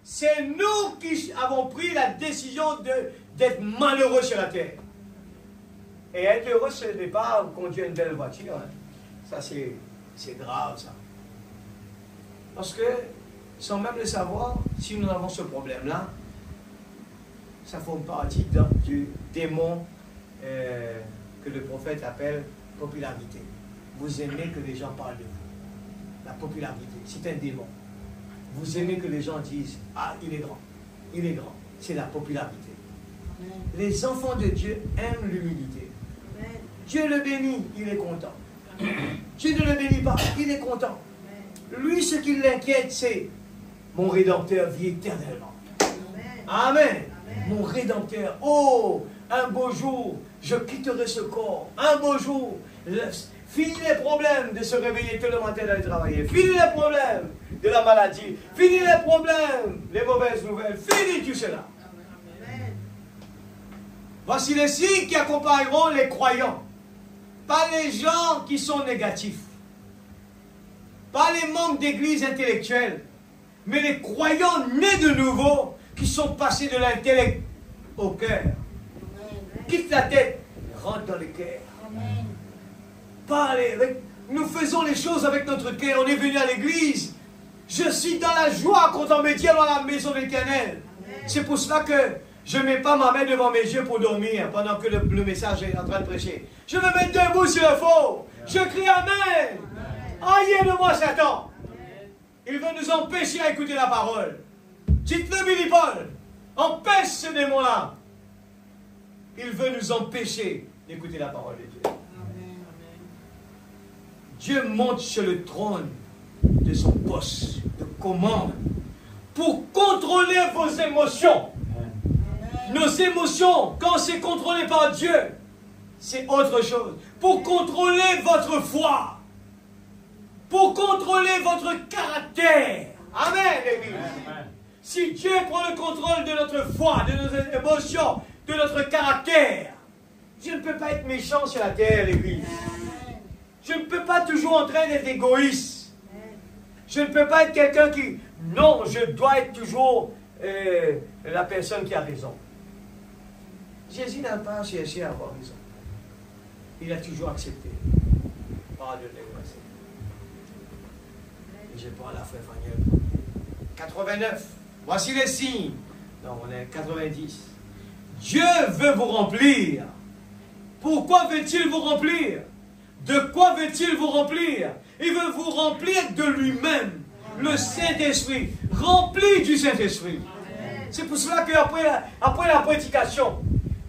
Speaker 1: C'est nous qui avons pris la décision d'être malheureux sur la terre. Et être heureux, ce n'est pas conduire une belle voiture. Hein. Ça, c'est grave, ça. Parce que, sans même le savoir, si nous avons ce problème-là, ça forme partie du démon que le prophète appelle popularité. Vous aimez que les gens parlent de vous. La popularité, c'est un démon. Vous aimez que les gens disent, ah, il est grand. Il est grand. C'est la popularité. Amen. Les enfants de Dieu aiment l'humilité. Dieu le bénit, il est content. Amen. Dieu ne le bénit pas, il est content. Amen. Lui, ce qui l'inquiète, c'est mon Rédempteur vit éternellement. Amen. Amen. Amen. Mon Rédempteur, oh, un beau jour, je quitterai ce corps. Un beau jour, fini les problèmes de se réveiller tout le matin d'aller travailler. Fini les problèmes de la maladie. Fini les problèmes, les mauvaises nouvelles. Fini tout cela. Amen. Voici les signes qui accompagneront les croyants. Pas les gens qui sont négatifs. Pas les membres d'église intellectuelle. Mais les croyants nés de nouveau qui sont passés de l'intellect au cœur. Quitte la tête, rentre dans le cœur. Nous faisons les choses avec notre cœur. On est venu à l'église. Je suis dans la joie quand on me dit dans la maison de l'Éternel. C'est pour cela que je ne mets pas ma main devant mes yeux pour dormir pendant que le message est en train de prêcher. Je me mets debout sur le faux. Je crie Amen. Aïe de moi Satan. Il veut nous empêcher à écouter la parole. Dites-le Billy Paul. Empêche ce démon-là. Il veut nous empêcher d'écouter la parole de Dieu. Amen. Dieu monte sur le trône de son poste de commande pour contrôler vos émotions. Amen. Nos émotions, quand c'est contrôlé par Dieu, c'est autre chose. Pour contrôler votre foi. Pour contrôler votre caractère. Amen, l'Église. Si Dieu prend le contrôle de notre foi, de nos émotions, de notre caractère, je ne peux pas être méchant sur la terre, l'Église. Je ne peux pas toujours en train d'être égoïste. Je ne peux pas être quelqu'un qui... Non, je dois être toujours la personne qui a raison. Jésus n'a pas cherché à avoir raison. Il a toujours accepté. Pardonnez-moi. Je parle à frère Faniel. 89. Voici les signes. Non, on est 90. Dieu veut vous remplir. Pourquoi veut-il vous remplir? De quoi veut-il vous remplir? Il veut vous remplir de lui-même. Le Saint-Esprit. Rempli du Saint-Esprit. C'est pour cela qu'après la prédication,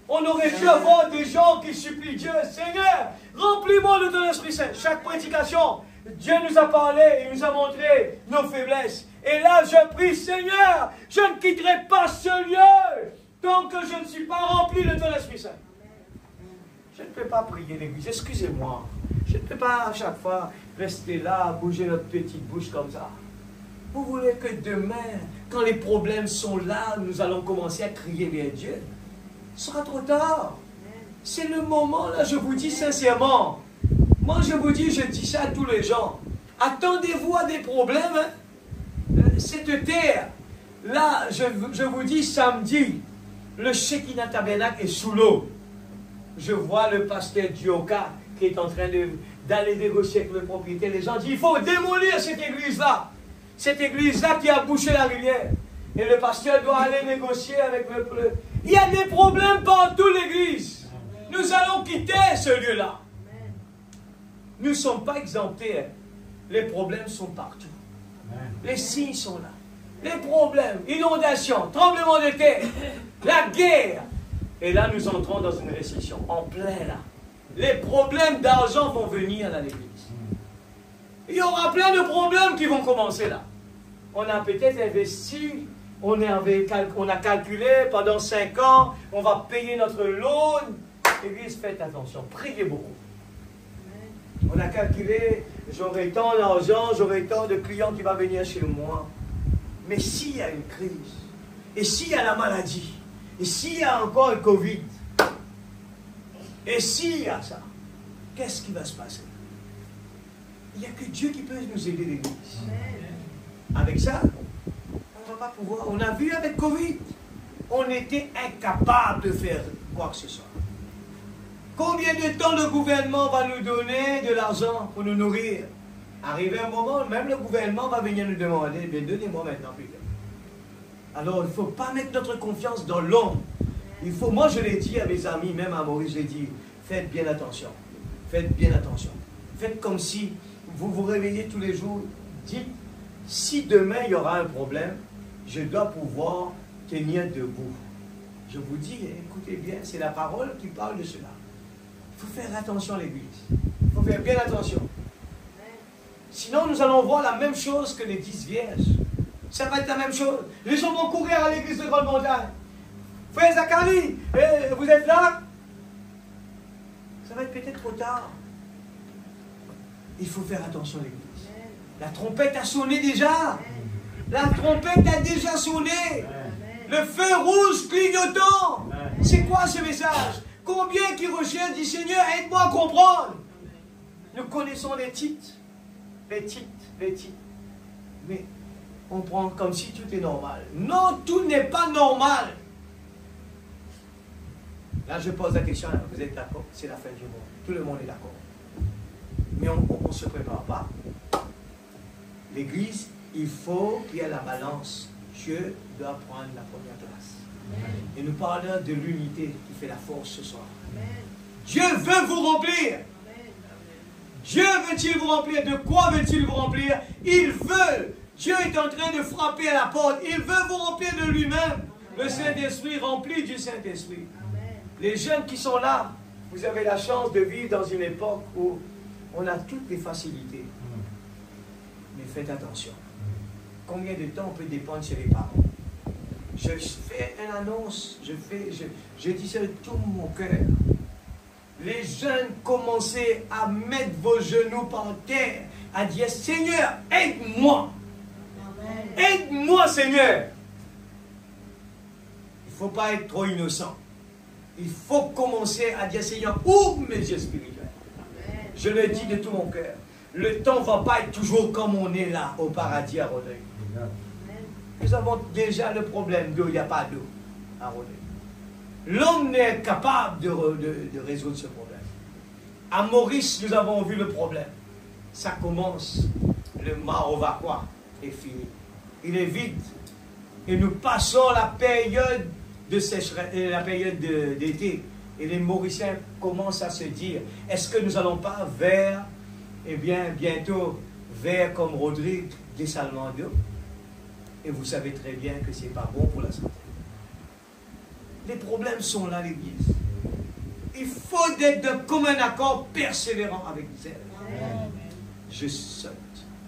Speaker 1: on aurait dû avoir des gens qui supplient Dieu. Seigneur, remplis-moi de ton Esprit Saint. Chaque prédication, Dieu nous a parlé, il nous a montré nos faiblesses. Et là, je prie, Seigneur, je ne quitterai pas ce lieu tant que je ne suis pas rempli de ton Esprit Saint. Je ne peux pas prier l'église, excusez-moi. Je ne peux pas à chaque fois rester là, bouger notre petite bouche comme ça. Vous voulez que demain, quand les problèmes sont là, nous allons commencer à crier vers Dieu? Ce sera trop tard. C'est le moment, là, je vous dis sincèrement. Moi, je vous dis, je dis ça à tous les gens. Attendez-vous à des problèmes. Hein? Cette terre, là, je vous dis, samedi, le Shekinah Tabernacle est sous l'eau. Je vois le pasteur Dioka qui est en train d'aller négocier avec le propriétaire. Les gens disent, il faut démolir cette église-là. Cette église-là qui a bouché la rivière. Et le pasteur doit aller négocier avec le peuple. Il y a des problèmes partout l'église. Nous allons quitter ce lieu-là. Nous ne sommes pas exemptés. Les problèmes sont partout. Les signes sont là. Les problèmes, inondations, tremblements de terre, la guerre. Et là, nous entrons dans une récession, en plein là. Les problèmes d'argent vont venir dans l'église. Il y aura plein de problèmes qui vont commencer là. On a peut-être investi, on a calculé pendant 5 ans, on va payer notre loan. L'église, faites attention, priez beaucoup. On a calculé, j'aurai tant d'argent, j'aurai tant de clients qui vont venir chez moi. Mais s'il y a une crise, et s'il y a la maladie, et s'il y a encore le Covid, et s'il y a ça, qu'est-ce qui va se passer? Il n'y a que Dieu qui peut nous aider, l'église. Avec ça, on ne va pas pouvoir. On a vu avec Covid, on était incapable de faire quoi que ce soit. Combien de temps le gouvernement va nous donner de l'argent pour nous nourrir? Arrivé un moment, même le gouvernement va venir nous demander, mais donnez-moi maintenant plus. Alors, il ne faut pas mettre notre confiance dans l'homme. Moi je l'ai dit à mes amis, même à Maurice, j'ai dit, faites bien attention. Faites bien attention. Faites comme si vous vous réveillez tous les jours. Dites, si demain il y aura un problème, je dois pouvoir tenir debout. Je vous dis, écoutez bien, c'est la parole qui parle de cela. Il faut faire attention à l'église. Il faut faire bien attention. Sinon, nous allons voir la même chose que les 10 vierges. Ça va être la même chose. Les gens vont courir à l'église de Grande Montagne. Frère Zacharie, vous êtes là? Ça va être peut-être trop tard. Il faut faire attention à l'église. La trompette a sonné déjà. La trompette a déjà sonné. Le feu rouge clignotant. C'est quoi ce message? Combien qui recherchent, dit Seigneur, aide-moi à comprendre. Nous connaissons les titres. Les titres. Mais on prend comme si tout est normal. Non, tout n'est pas normal. Là, je pose la question, vous êtes d'accord? C'est la fin du monde. Tout le monde est d'accord. Mais on ne se prépare pas. L'église, il faut qu'il y ait la balance. Dieu doit prendre la première place. Amen. Et nous parlons de l'unité qui fait la force ce soir. Amen. Dieu veut vous remplir. Amen. Dieu veut-il vous remplir? De quoi veut-il vous remplir? Il veut. Dieu est en train de frapper à la porte. Il veut vous remplir de lui-même. Le Saint-Esprit rempli du Saint-Esprit. Les jeunes qui sont là, vous avez la chance de vivre dans une époque où on a toutes les facilités. Mais faites attention. Combien de temps on peut dépendre chez les parents? Je fais une annonce, je dis ça de tout mon cœur. Les jeunes, commencez à mettre vos genoux par terre, à dire, Seigneur, aide-moi. Aide-moi, Seigneur. Il ne faut pas être trop innocent. Il faut commencer à dire, Seigneur, ouvre mes yeux spirituels. Amen. Je le dis de tout mon cœur. Le temps ne va pas être toujours comme on est là, au paradis à Rodrigue. Nous avons déjà le problème d'eau, il n'y a pas d'eau à Rodrigue. L'homme n'est capable de résoudre ce problème. À Maurice, nous avons vu le problème. Ça commence, le Marovaquois est fini. Il est vide. Et nous passons la période de sécheresse, la période d'été. Et les Mauriciens commencent à se dire, est-ce que nous n'allons pas vers, eh bien, bientôt, vers comme Rodrigue, dessalement d'eau? Et vous savez très bien que ce n'est pas bon pour la santé. Les problèmes sont là, l'Église. Il faut être de commun accord persévérant avec zèle. Je saute.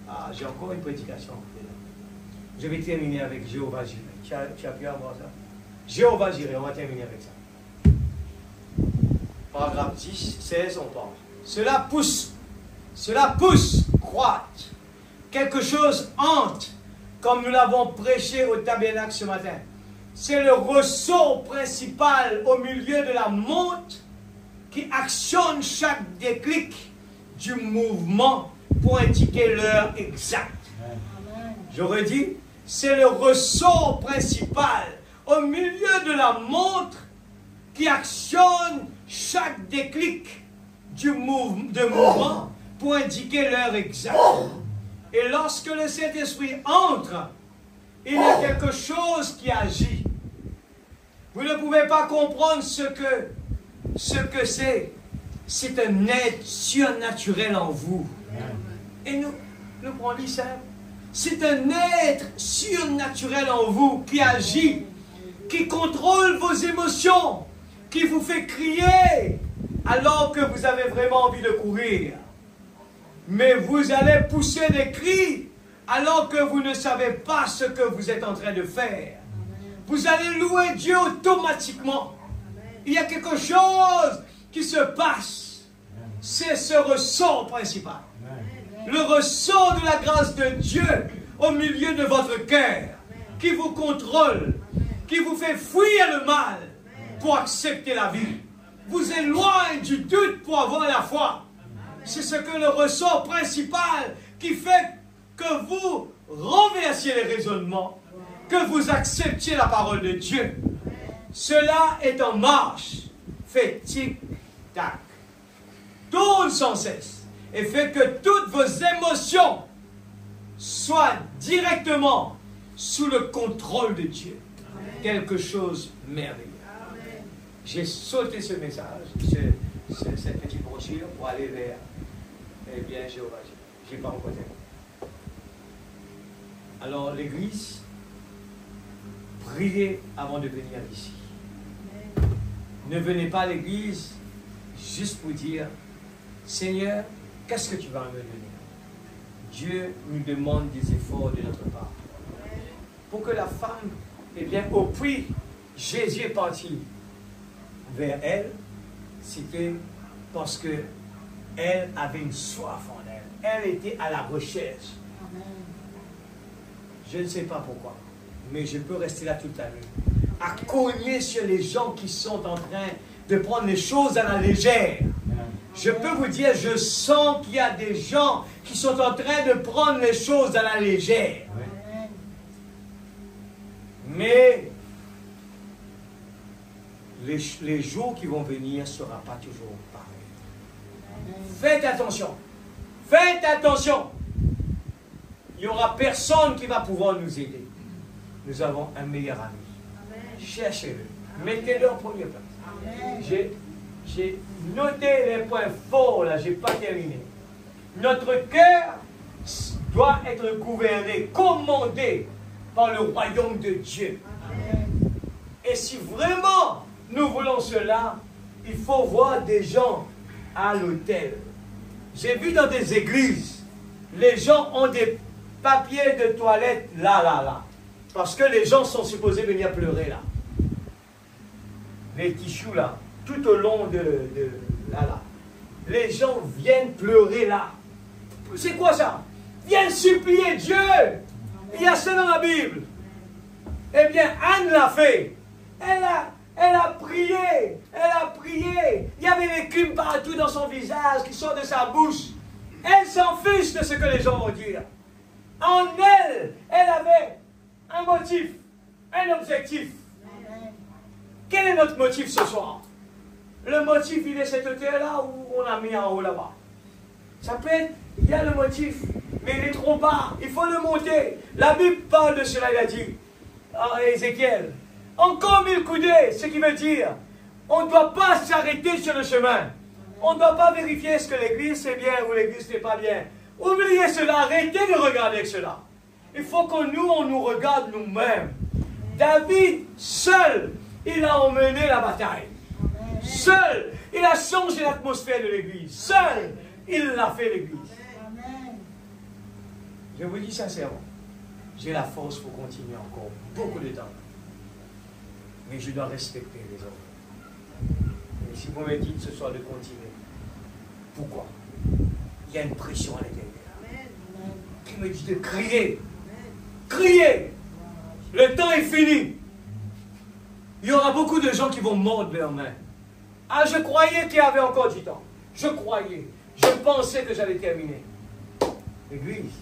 Speaker 1: Ah, j'ai encore une prédication. Je vais terminer avec Jéhovah Jireh. Tu as pu avoir ça? Jéhovah Jireh, on va terminer avec ça. Paragraphe 10, 16, on parle. Cela pousse, croître. Quelque chose hante comme nous l'avons prêché au tabernacle ce matin, c'est le ressort principal au milieu de la montre qui actionne chaque déclic du mouvement pour indiquer l'heure exacte. Je redis, c'est le ressort principal au milieu de la montre qui actionne chaque déclic du mouvement pour indiquer l'heure exacte. Et lorsque le Saint-Esprit entre, il y a quelque chose qui agit. Vous ne pouvez pas comprendre ce que c'est. C'est un être surnaturel en vous. Et nous prenons simple. C'est un être surnaturel en vous qui agit, qui contrôle vos émotions, qui vous fait crier alors que vous avez vraiment envie de courir. Mais vous allez pousser des cris alors que vous ne savez pas ce que vous êtes en train de faire. Vous allez louer Dieu automatiquement. Il y a quelque chose qui se passe. C'est ce ressort principal. Le ressort de la grâce de Dieu au milieu de votre cœur, qui vous contrôle, qui vous fait fuir le mal pour accepter la vie, vous éloigne du doute pour avoir la foi. C'est ce que le ressort principal qui fait que vous renversiez les raisonnements, que vous acceptiez la parole de Dieu. Cela est en marche, fait tic-tac, tourne sans cesse et fait que toutes vos émotions soient directement sous le contrôle de Dieu. Amen. Quelque chose de merveilleux. J'ai sauté ce message, cette petite brochure pour aller vers, eh bien, Jéhovah. Je n'ai pas encore terminé. Alors, l'Église, priez avant de venir ici. Amen. Ne venez pas à l'Église juste pour dire, Seigneur, qu'est-ce que tu vas me donner? Dieu nous demande des efforts de notre part. Pour que la femme, eh bien, au puits, Jésus est parti vers elle, c'était parce que elle avait une soif en elle. Elle était à la recherche. Je ne sais pas pourquoi, mais je peux rester là toute la nuit, à cogner sur les gens qui sont en train de prendre les choses à la légère. Je peux vous dire, je sens qu'il y a des gens qui sont en train de prendre les choses à la légère. Mais les jours qui vont venir ne seront pas toujours pareils. Faites attention. Faites attention. Il n'y aura personne qui va pouvoir nous aider. Nous avons un meilleur ami. Cherchez-le. Mettez-le en première place. J'ai noté les points forts, là, je n'ai pas terminé. Notre cœur doit être gouverné, commandé par le royaume de Dieu. Amen. Et si vraiment nous voulons cela, il faut voir des gens à l'autel. J'ai vu dans des églises, les gens ont des papiers de toilette là. Parce que les gens sont supposés venir pleurer là. Les tissus là. Tout au long de là. Les gens viennent pleurer là. C'est quoi ça? Viennent supplier Dieu. Il y a ça dans la Bible. Eh bien, Anne l'a fait. Elle a prié. Elle a prié. Il y avait l'écume partout dans son visage qui sort de sa bouche. Elle s'en fiche de ce que les gens vont dire. En elle, elle avait un motif, un objectif. Quel est notre motif ce soir? Le motif, il est cet hôtel-là où on a mis en haut là-bas. Ça peut être, il y a le motif, mais il est trop bas, il faut le monter. La Bible parle de cela, il a dit, à Ézéchiel, encore 1000 coudées, ce qui veut dire, on ne doit pas s'arrêter sur le chemin. On ne doit pas vérifier ce que l'église c'est bien ou l'église n'est pas bien. Oubliez cela, arrêtez de regarder cela. Il faut que nous, on nous regarde nous-mêmes. David, seul, il a emmené la bataille. Seul, il a changé l'atmosphère de l'église. Seul, il l'a fait l'église. Je vous dis sincèrement, j'ai la force pour continuer encore beaucoup de temps. Mais je dois respecter les autres. Et si vous me dites ce soir de continuer, pourquoi? Il y a une pression à l'intérieur qui me dit de crier. criez. Le temps est fini. Il y aura beaucoup de gens qui vont mordre leurs mains. Ah, je croyais qu'il y avait encore du temps. Je croyais. Je pensais que j'allais terminer. L'église,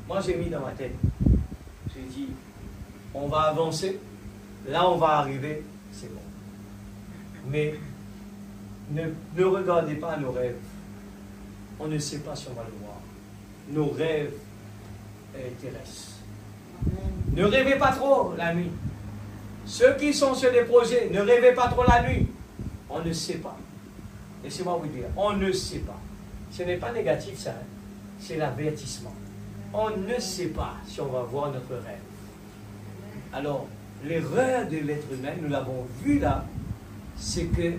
Speaker 1: moi j'ai mis dans ma tête. J'ai dit, on va avancer. Là, on va arriver. C'est bon. Mais ne regardez pas nos rêves. On ne sait pas si on va le voir. Nos rêves terrestres. Ne rêvez pas trop la nuit. Ceux qui sont sur des projets, ne rêvez pas trop la nuit. On ne sait pas. Laissez-moi vous dire, on ne sait pas. Ce n'est pas négatif ça, hein? C'est l'avertissement. On ne sait pas si on va voir notre rêve. Alors, l'erreur de l'être humain, nous l'avons vu là, c'est que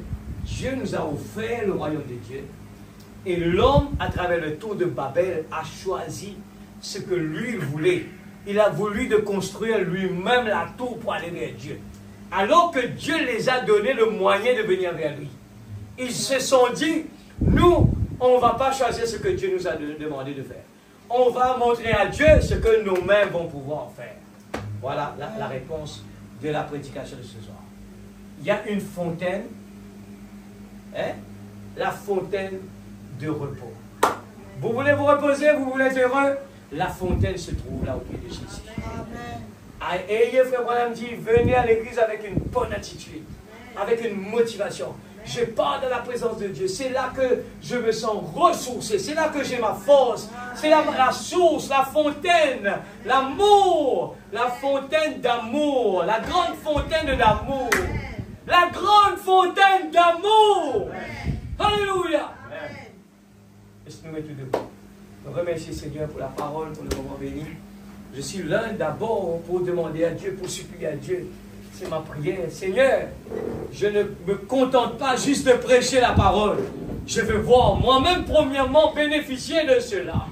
Speaker 1: Dieu nous a offert le royaume de Dieu. Et l'homme, à travers le tour de Babel, a choisi ce que lui voulait. Il a voulu de construire lui-même la tour pour aller vers Dieu. Alors que Dieu les a donné le moyen de venir vers lui. Ils se sont dit, nous, on ne va pas choisir ce que Dieu nous a demandé de faire. On va montrer à Dieu ce que nos mains vont pouvoir faire. Voilà la réponse de la prédication de ce soir. Il y a une fontaine, hein? La fontaine de repos. Vous voulez vous reposer, vous voulez être heureux? La fontaine se trouve là au pied de Jésus. Amen. Ayez, frère Branham dit, venez à l'église avec une bonne attitude, avec une motivation. Je pars dans la présence de Dieu. C'est là que je me sens ressourcé. C'est là que j'ai ma force. C'est là la source, la fontaine, l'amour, la fontaine d'amour, la grande fontaine d'amour. La grande fontaine d'amour. Alléluia. Laisse-nous mettre debout. Je remercie Seigneur pour la parole, pour le moment béni. Je suis là d'abord pour demander à Dieu, pour supplier à Dieu. C'est ma prière. Seigneur, je ne me contente pas juste de prêcher la parole. Je veux voir moi-même, premièrement, bénéficier de cela.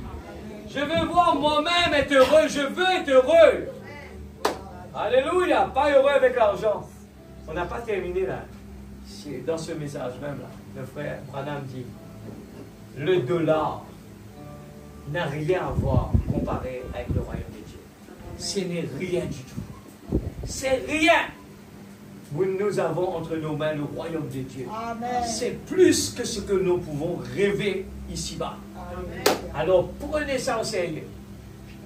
Speaker 1: Je veux voir moi-même être heureux. Je veux être heureux. Alléluia. Pas heureux avec l'argent. On n'a pas terminé là. C'est dans ce message même là. Le frère Branham dit, le dollar n'a rien à voir comparé avec le royaume de Dieu. Ce n'est rien du tout. C'est rien. Nous avons entre nos mains le royaume de Dieu. C'est plus que ce que nous pouvons rêver ici-bas. Alors prenez ça au sérieux.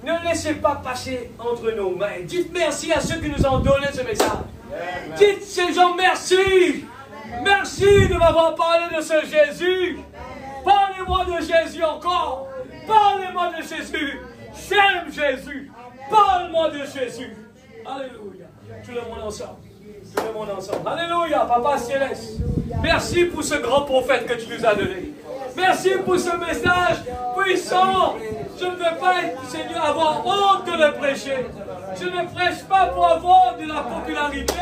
Speaker 1: Ne laissez pas passer entre nos mains. Dites merci à ceux qui nous ont donné ce message. Amen. Dites ces gens merci. Amen. Merci de m'avoir parlé de ce Jésus. Parlez-moi de Jésus encore. Parlez-moi de Jésus. J'aime Jésus. Parle-moi de Jésus. Alléluia. Tout le monde ensemble. Tout le monde ensemble. Alléluia. Papa Céleste. Merci pour ce grand prophète que tu nous as donné. Merci pour ce message puissant. Je ne veux pas, Seigneur, avoir honte de le prêcher. Je ne prêche pas pour avoir de la popularité.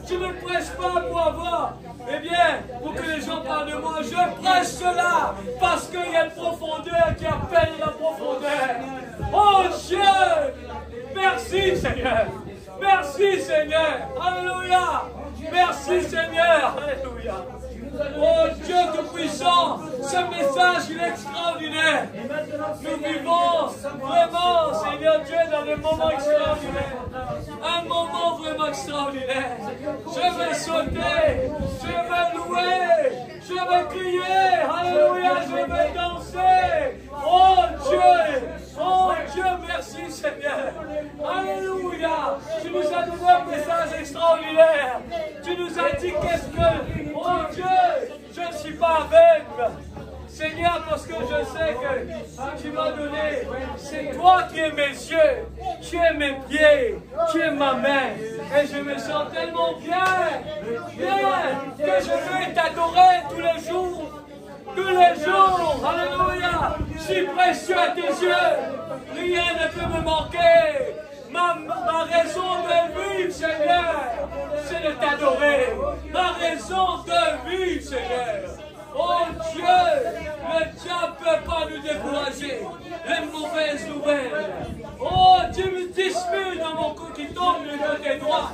Speaker 1: Je ne prêche pas pour avoir, eh bien, pour que les gens parlent de moi. Je prêche cela parce qu'il y a une profondeur qui appelle la profondeur. Oh Dieu, merci Seigneur. Merci Seigneur. Alléluia. Merci Seigneur. Alléluia. Oh Dieu tout-puissant, ce message il est extraordinaire. Nous vivons vraiment, Seigneur Dieu, dans des moments extraordinaires. Un moment vraiment extraordinaire. Je vais sauter, je vais louer, je vais crier, alléluia, je vais danser. Oh Dieu, merci Seigneur. Alléluia. Tu nous as donné un message extraordinaire. Tu nous as dit qu'est-ce que, oh Dieu, je ne suis pas aveugle. Seigneur, parce que je sais que tu m'as donné, c'est toi qui es mes yeux, tu es mes pieds, tu es ma main. Et je me sens tellement bien, que je veux t'adorer tous les jours. Tous les jours, alléluia, je suis précieux à tes yeux, rien ne peut me manquer. Ma raison de vivre, Seigneur, c'est de t'adorer. Ma raison de vivre, Seigneur. Oh Dieu, le diable ne peut pas nous décourager. Les mauvaises nouvelles. Oh, tu me disputes dans mon côté qui tombe du côté droit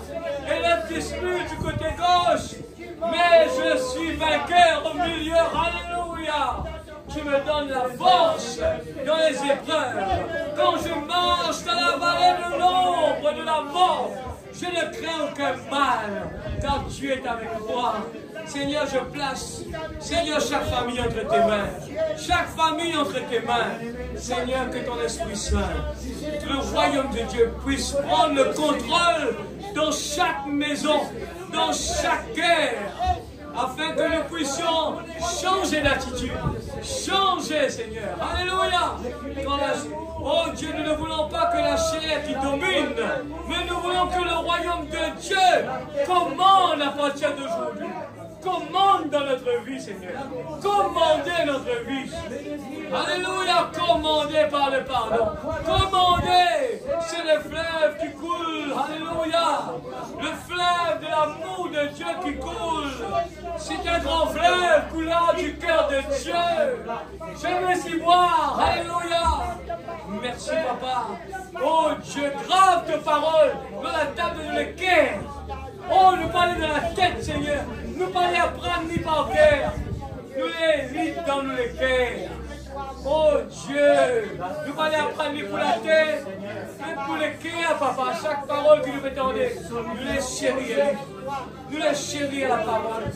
Speaker 1: et le dispute du côté gauche. Mais je suis vainqueur au milieu. Alléluia.
Speaker 2: tu me donnes la force dans les épreuves. Quand je marche dans la vallée de l'ombre de la mort, je ne crains aucun mal, car tu es avec moi. Seigneur, je place, Seigneur, chaque famille entre tes mains. Chaque famille entre tes mains. Seigneur, que ton Esprit Saint, que le royaume de Dieu puisse prendre le contrôle dans chaque maison, dans chaque cœur, afin que nous puissions changer d'attitude. Changer, Seigneur. Alléluia. Oh Dieu, nous ne voulons pas que la chair qui domine, mais nous voulons que le royaume de Dieu commande à partir d'aujourd'hui. Commande dans notre vie, Seigneur. Commandez notre vie. Alléluia. Commandez par le pardon. Commandez. C'est le fleuve qui coule. Alléluia. Le fleuve de l'amour de Dieu qui coule. C'est un grand fleuve coulant du cœur de Dieu. Je veux y boire. Alléluia. Merci, Papa. Oh Dieu, grave tes paroles dans la table de l'équerre. Oh, nous parler de la tête, Seigneur. Nous parler à prendre ni par terre. Nous les lit dans nous les cœurs. Oh Dieu, nous parler à prendre ni pour la tête, mais pour les cœurs, Papa. Chaque parole que nous mettons, nous les chérir. Nous les chérir la parole.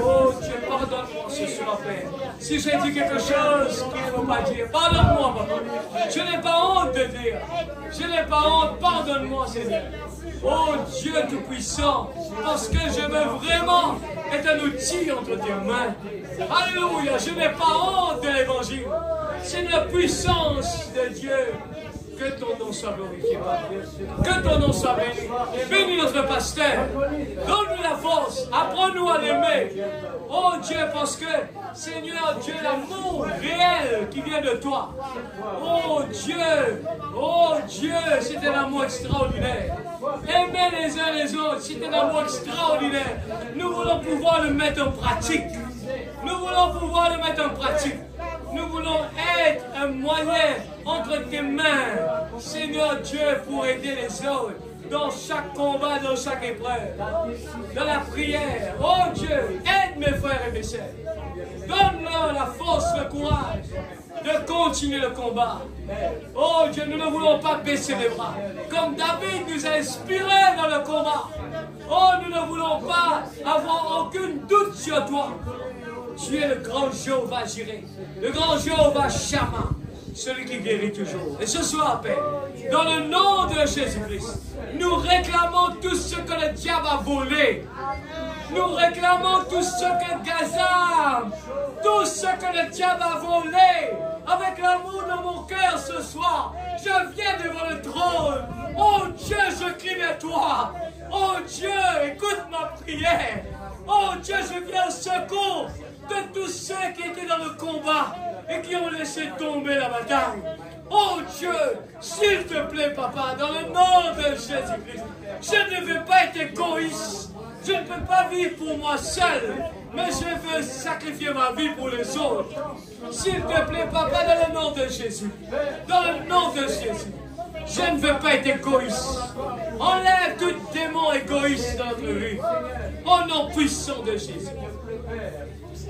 Speaker 2: Oh Dieu, pardonne-moi ce soir, Père. Si j'ai dit quelque chose qu'il ne faut pas dire, pardonne-moi, Papa. Je n'ai pas honte de dire. Je n'ai pas honte, pardonne-moi, Seigneur. Oh Dieu Tout-Puissant, parce que je veux vraiment être un outil entre tes mains. Alléluia, je n'ai pas honte de l'évangile. C'est la puissance de Dieu. Que ton nom soit glorifié, Papa. Que ton nom soit béni. Bénis notre pasteur. Donne-nous la force. Apprends-nous à l'aimer. Oh Dieu, parce que, Seigneur, Dieu, l'amour réel qui vient de toi. Oh Dieu, c'est un amour extraordinaire. Aimer les uns les autres, c'est un amour extraordinaire. Nous voulons pouvoir le mettre en pratique. Nous voulons pouvoir le mettre en pratique. Nous voulons être un moyen entre tes mains, Seigneur Dieu, pour aider les autres dans chaque combat, dans chaque épreuve, dans la prière. Oh Dieu, aide mes frères et mes sœurs. Donne-leur la force, le courage de continuer le combat. Oh Dieu, nous ne voulons pas baisser les bras. Comme David nous a inspirés dans le combat. Oh, nous ne voulons pas avoir aucun doute sur toi. Tu es le grand Jéhovah Jireh, le grand Jéhovah Shammah, celui qui guérit toujours. Et ce soir, Père, dans le nom de Jésus-Christ, nous réclamons tout ce que le diable a volé. Nous réclamons tout ce que Gaza, tout ce que le diable a volé. Avec l'amour dans mon cœur ce soir, je viens devant le trône. Oh Dieu, je crie vers toi. Oh Dieu, écoute ma prière. Oh Dieu, je viens au secours de tous ceux qui étaient dans le combat et qui ont laissé tomber la bataille. Oh Dieu, s'il te plaît, Papa, dans le nom de Jésus-Christ, je ne veux pas être égoïste. Je ne peux pas vivre pour moi seul, mais je veux sacrifier ma vie pour les autres. S'il te plaît, Papa, dans le nom de Jésus, dans le nom de Jésus, je ne veux pas être égoïste. Enlève tout démon égoïste dans notre vie. Au nom puissant de Jésus.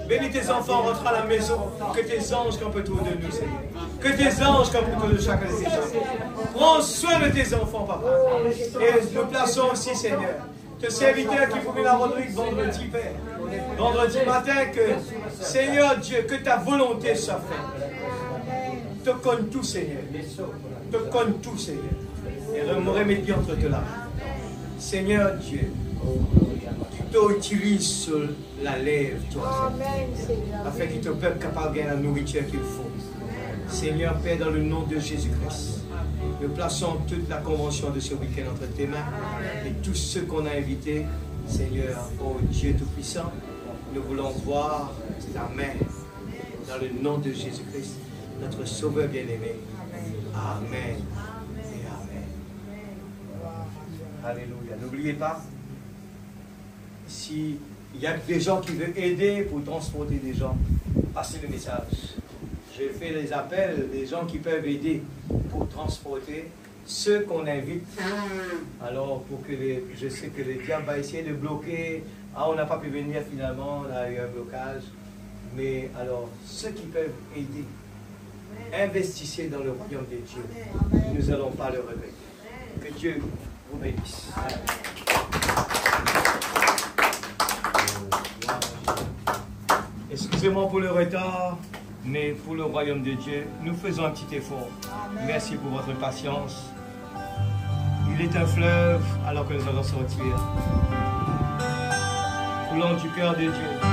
Speaker 1: Bénis tes enfants, rentre à la maison. Que tes anges campent autour de nous, Seigneur. Que tes anges campent autour de chacun de tes enfants. Prends soin de tes enfants, Papa. Et nous plaçons aussi, Seigneur, tes serviteurs qui font la Rodrigue vendredi, Père. Vendredi matin, que, Seigneur Dieu, que ta volonté soit faite. Te connais tout, Seigneur. Te connais tout, Seigneur. Et remédie entre tes là. Seigneur Dieu, tu t'utilises sur la lèvre, toi, afin que ton peuple capable de gagner la nourriture qu'il faut. Seigneur Père, dans le nom de Jésus-Christ, nous plaçons toute la convention de ce week-end entre tes mains et tous ceux qu'on a invités. Seigneur, oh Dieu Tout-Puissant, nous voulons voir ta main dans le nom de Jésus-Christ, notre Sauveur bien-aimé. Amen et Amen. Alléluia. N'oubliez pas, s'il y a des gens qui veulent aider pour transporter des gens, passez le message. Je fais des appels des gens qui peuvent aider pour transporter ceux qu'on invite. Alors, pour que je sais que le diable va essayer de bloquer. Ah, on n'a pas pu venir finalement, on a eu un blocage. Mais alors, ceux qui peuvent aider, investissez dans le royaume de Dieu. Nous n'allons pas le regretter. Que Dieu vous bénisse. Excusez-moi pour le retard, mais pour le royaume de Dieu, nous faisons un petit effort. Merci pour votre patience. Il est un fleuve alors que nous allons sortir. Coulant du cœur de Dieu.